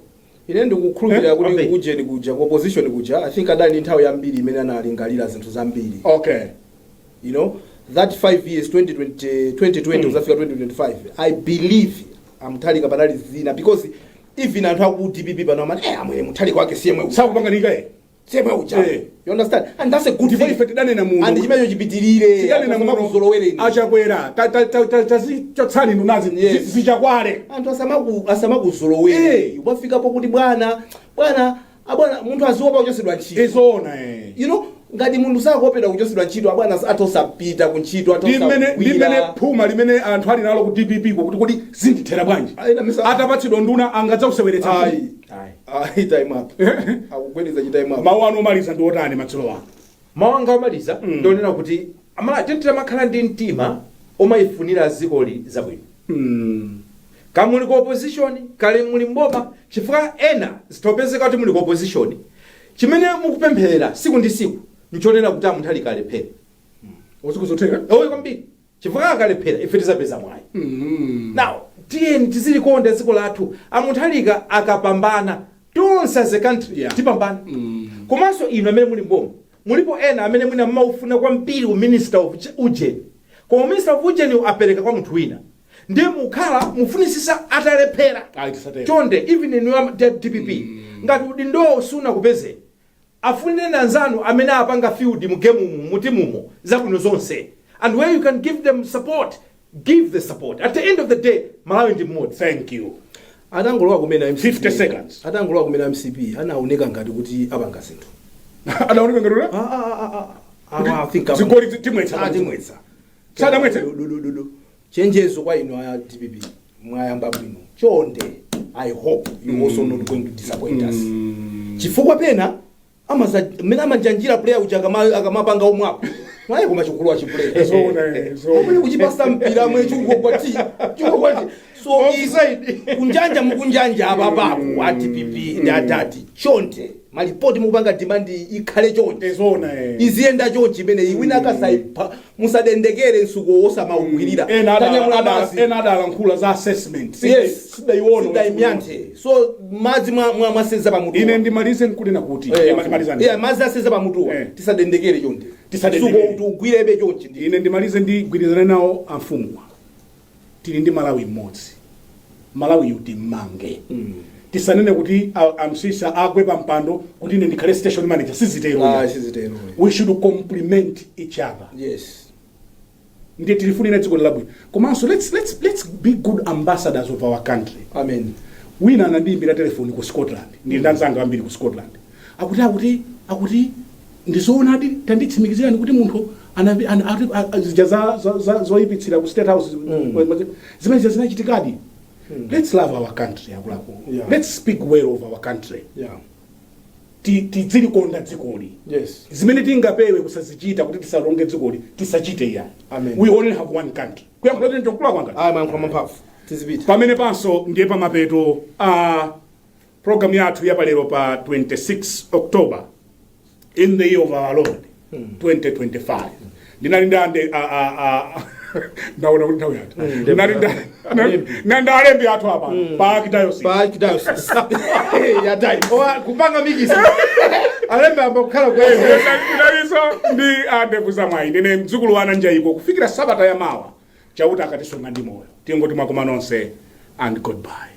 Speaker 2: ine ndikukhulupirira kuti kujeni kuja ku opposition kuja I think adali nthawi yambiri imene analingalira zinthu zambiri.
Speaker 1: Okay,
Speaker 2: you know that 5 years 2020 uzafika 2025 I believe Mutharika panali zina because even anthu akuti DPP pano amati amwe Mutharika wake siyemwe
Speaker 1: sakupanganika
Speaker 2: siyemwe uja. You understand? And that's a good
Speaker 1: thing. Ife tidane na mundu
Speaker 2: and chimenecho chipitilire
Speaker 3: tidane
Speaker 1: na mundu
Speaker 2: kuzolowereni
Speaker 1: Chakwera tazichotsani ndunazi zichakware
Speaker 2: anthu asamakuzolowere wafikapo kuti bwana munthu aziopa kuchosedwa ntchito
Speaker 1: izona
Speaker 2: you know ngati munthu sakopera kuchosedwa ntchito abwana atosapita ku ntchito
Speaker 1: limene phuma limene anthu ali nalo ku DPP kuti zindithera bwanji atapatsidwa nduna angadzakuseweretsa
Speaker 2: time up akugwedeza time up.
Speaker 1: mawu anu omaliza ndi otani matsolo wanu?
Speaker 3: Mawu anga omaliza ndionena kuti tentera makhala ndi mtima omayifunira zikoli zabwino. Kamuli ku opposition kale muli mboma chifukwa ena zitopezeka kuti muli ku opposition chimene mukupempherera siku ndi siku nchonena kuti Mutharika alephera
Speaker 1: ozikuzotheka
Speaker 3: kwambiri chifukwa akalephera ife tizapeza mwayi. Now tiyeni tizilikonda dziko lathu Mutharika akapambana tonse as a country tipambana. Komanso inu amene muli mboma mulipo ena amene mwina mmaufuna kwambiri u minister of ujeni koma minister of ujeni apereka kwa munthu wina ndiye mukhala mufunisisa atalephera chonde even in DPP ngati udindo suna kupeze afunire nanzanu amene apanga field mu game mutimumo zabwino zonse and where you can give them support, give the support. At the end of the day Malawi ndi mmodzi.
Speaker 1: Thank you.
Speaker 2: Atangolowa kumena MCP
Speaker 1: 50 seconds.
Speaker 2: Atangolowa kumena MCP anaoneka ngati kuti apanga zinthu
Speaker 1: anaoneka ngati
Speaker 2: I think
Speaker 1: zikoli timwetsa sada mwetsa
Speaker 2: chenjezo kwa ino ya DPP mwayamba bwino chonde. I hope you also not going to disappoint us chifukwa pena mena manjanjira player uchanga akamapanga omwapo mwaye koma chikulu wa chiplayer zona kuchipasa mpira mwe chungo kwati so inside kunjanja mukunjanja ababaku wa DPP ndatati chonde malipoti mupanga demand ikhale chonde
Speaker 1: zona
Speaker 2: izienda chonde imene iwina akasaipa musadendekere nsuku osamawugwirira
Speaker 1: ena adalankhula za assessment
Speaker 2: sidaiona imyante so madzi mwasenza pamutu
Speaker 1: ine ndimalize nkulina kuti
Speaker 2: madzi asenza pamutu tisadendekere chonde suku ugwirebe chonde.
Speaker 1: Ine ndimalize ndigwirizana nawo amfumwa tili ndi Malawi mmodzi Malawi yuti mange tisanene kuti amsisa agwe pa mpando kuti ine ndikhale station manager sizitero. We should complement each other.
Speaker 2: Yes.
Speaker 1: Ndiye tilifunira dziko labwino komanso let's be good ambassadors of our country.
Speaker 2: Amen.
Speaker 1: Wina anandiimbira telefoni ku Scotland ndi ndanzanga ambiri ku Scotland akuti ndizoona adi tanditsimikizirani kuti munthu zoyipitsira ku State House zimene zinachitikadi. Let's love our country akulapo. Let's speak well of our country. Tizilikonda dzikoli.
Speaker 2: Yes.
Speaker 1: Zimene tingapewe kusazichita kuti tisalonge dzikoli tisachite iya.
Speaker 2: Amen.
Speaker 1: We only have one country. Kuyankhula kuti ndokula kwanga.
Speaker 2: Mankhula mphafu. Tizipita.
Speaker 1: Pamene panso ndiye pamapeto program yathu yapalero pa 26 October in the year of our Lord 2025. Ndinali ndande ndaona kuti nthawi yathu nanda alembi athu apa pa archdiocese
Speaker 2: yadai
Speaker 3: kupanga mikisi alembe amba kukhala kwenu
Speaker 1: ndinaliso ndi ndevu za mwayi ndine mdzukulu wana Njayiko kufikira sabata ya mawa chauti akatisunga ndi moyo tingoti mwakoma nonse and goodbye.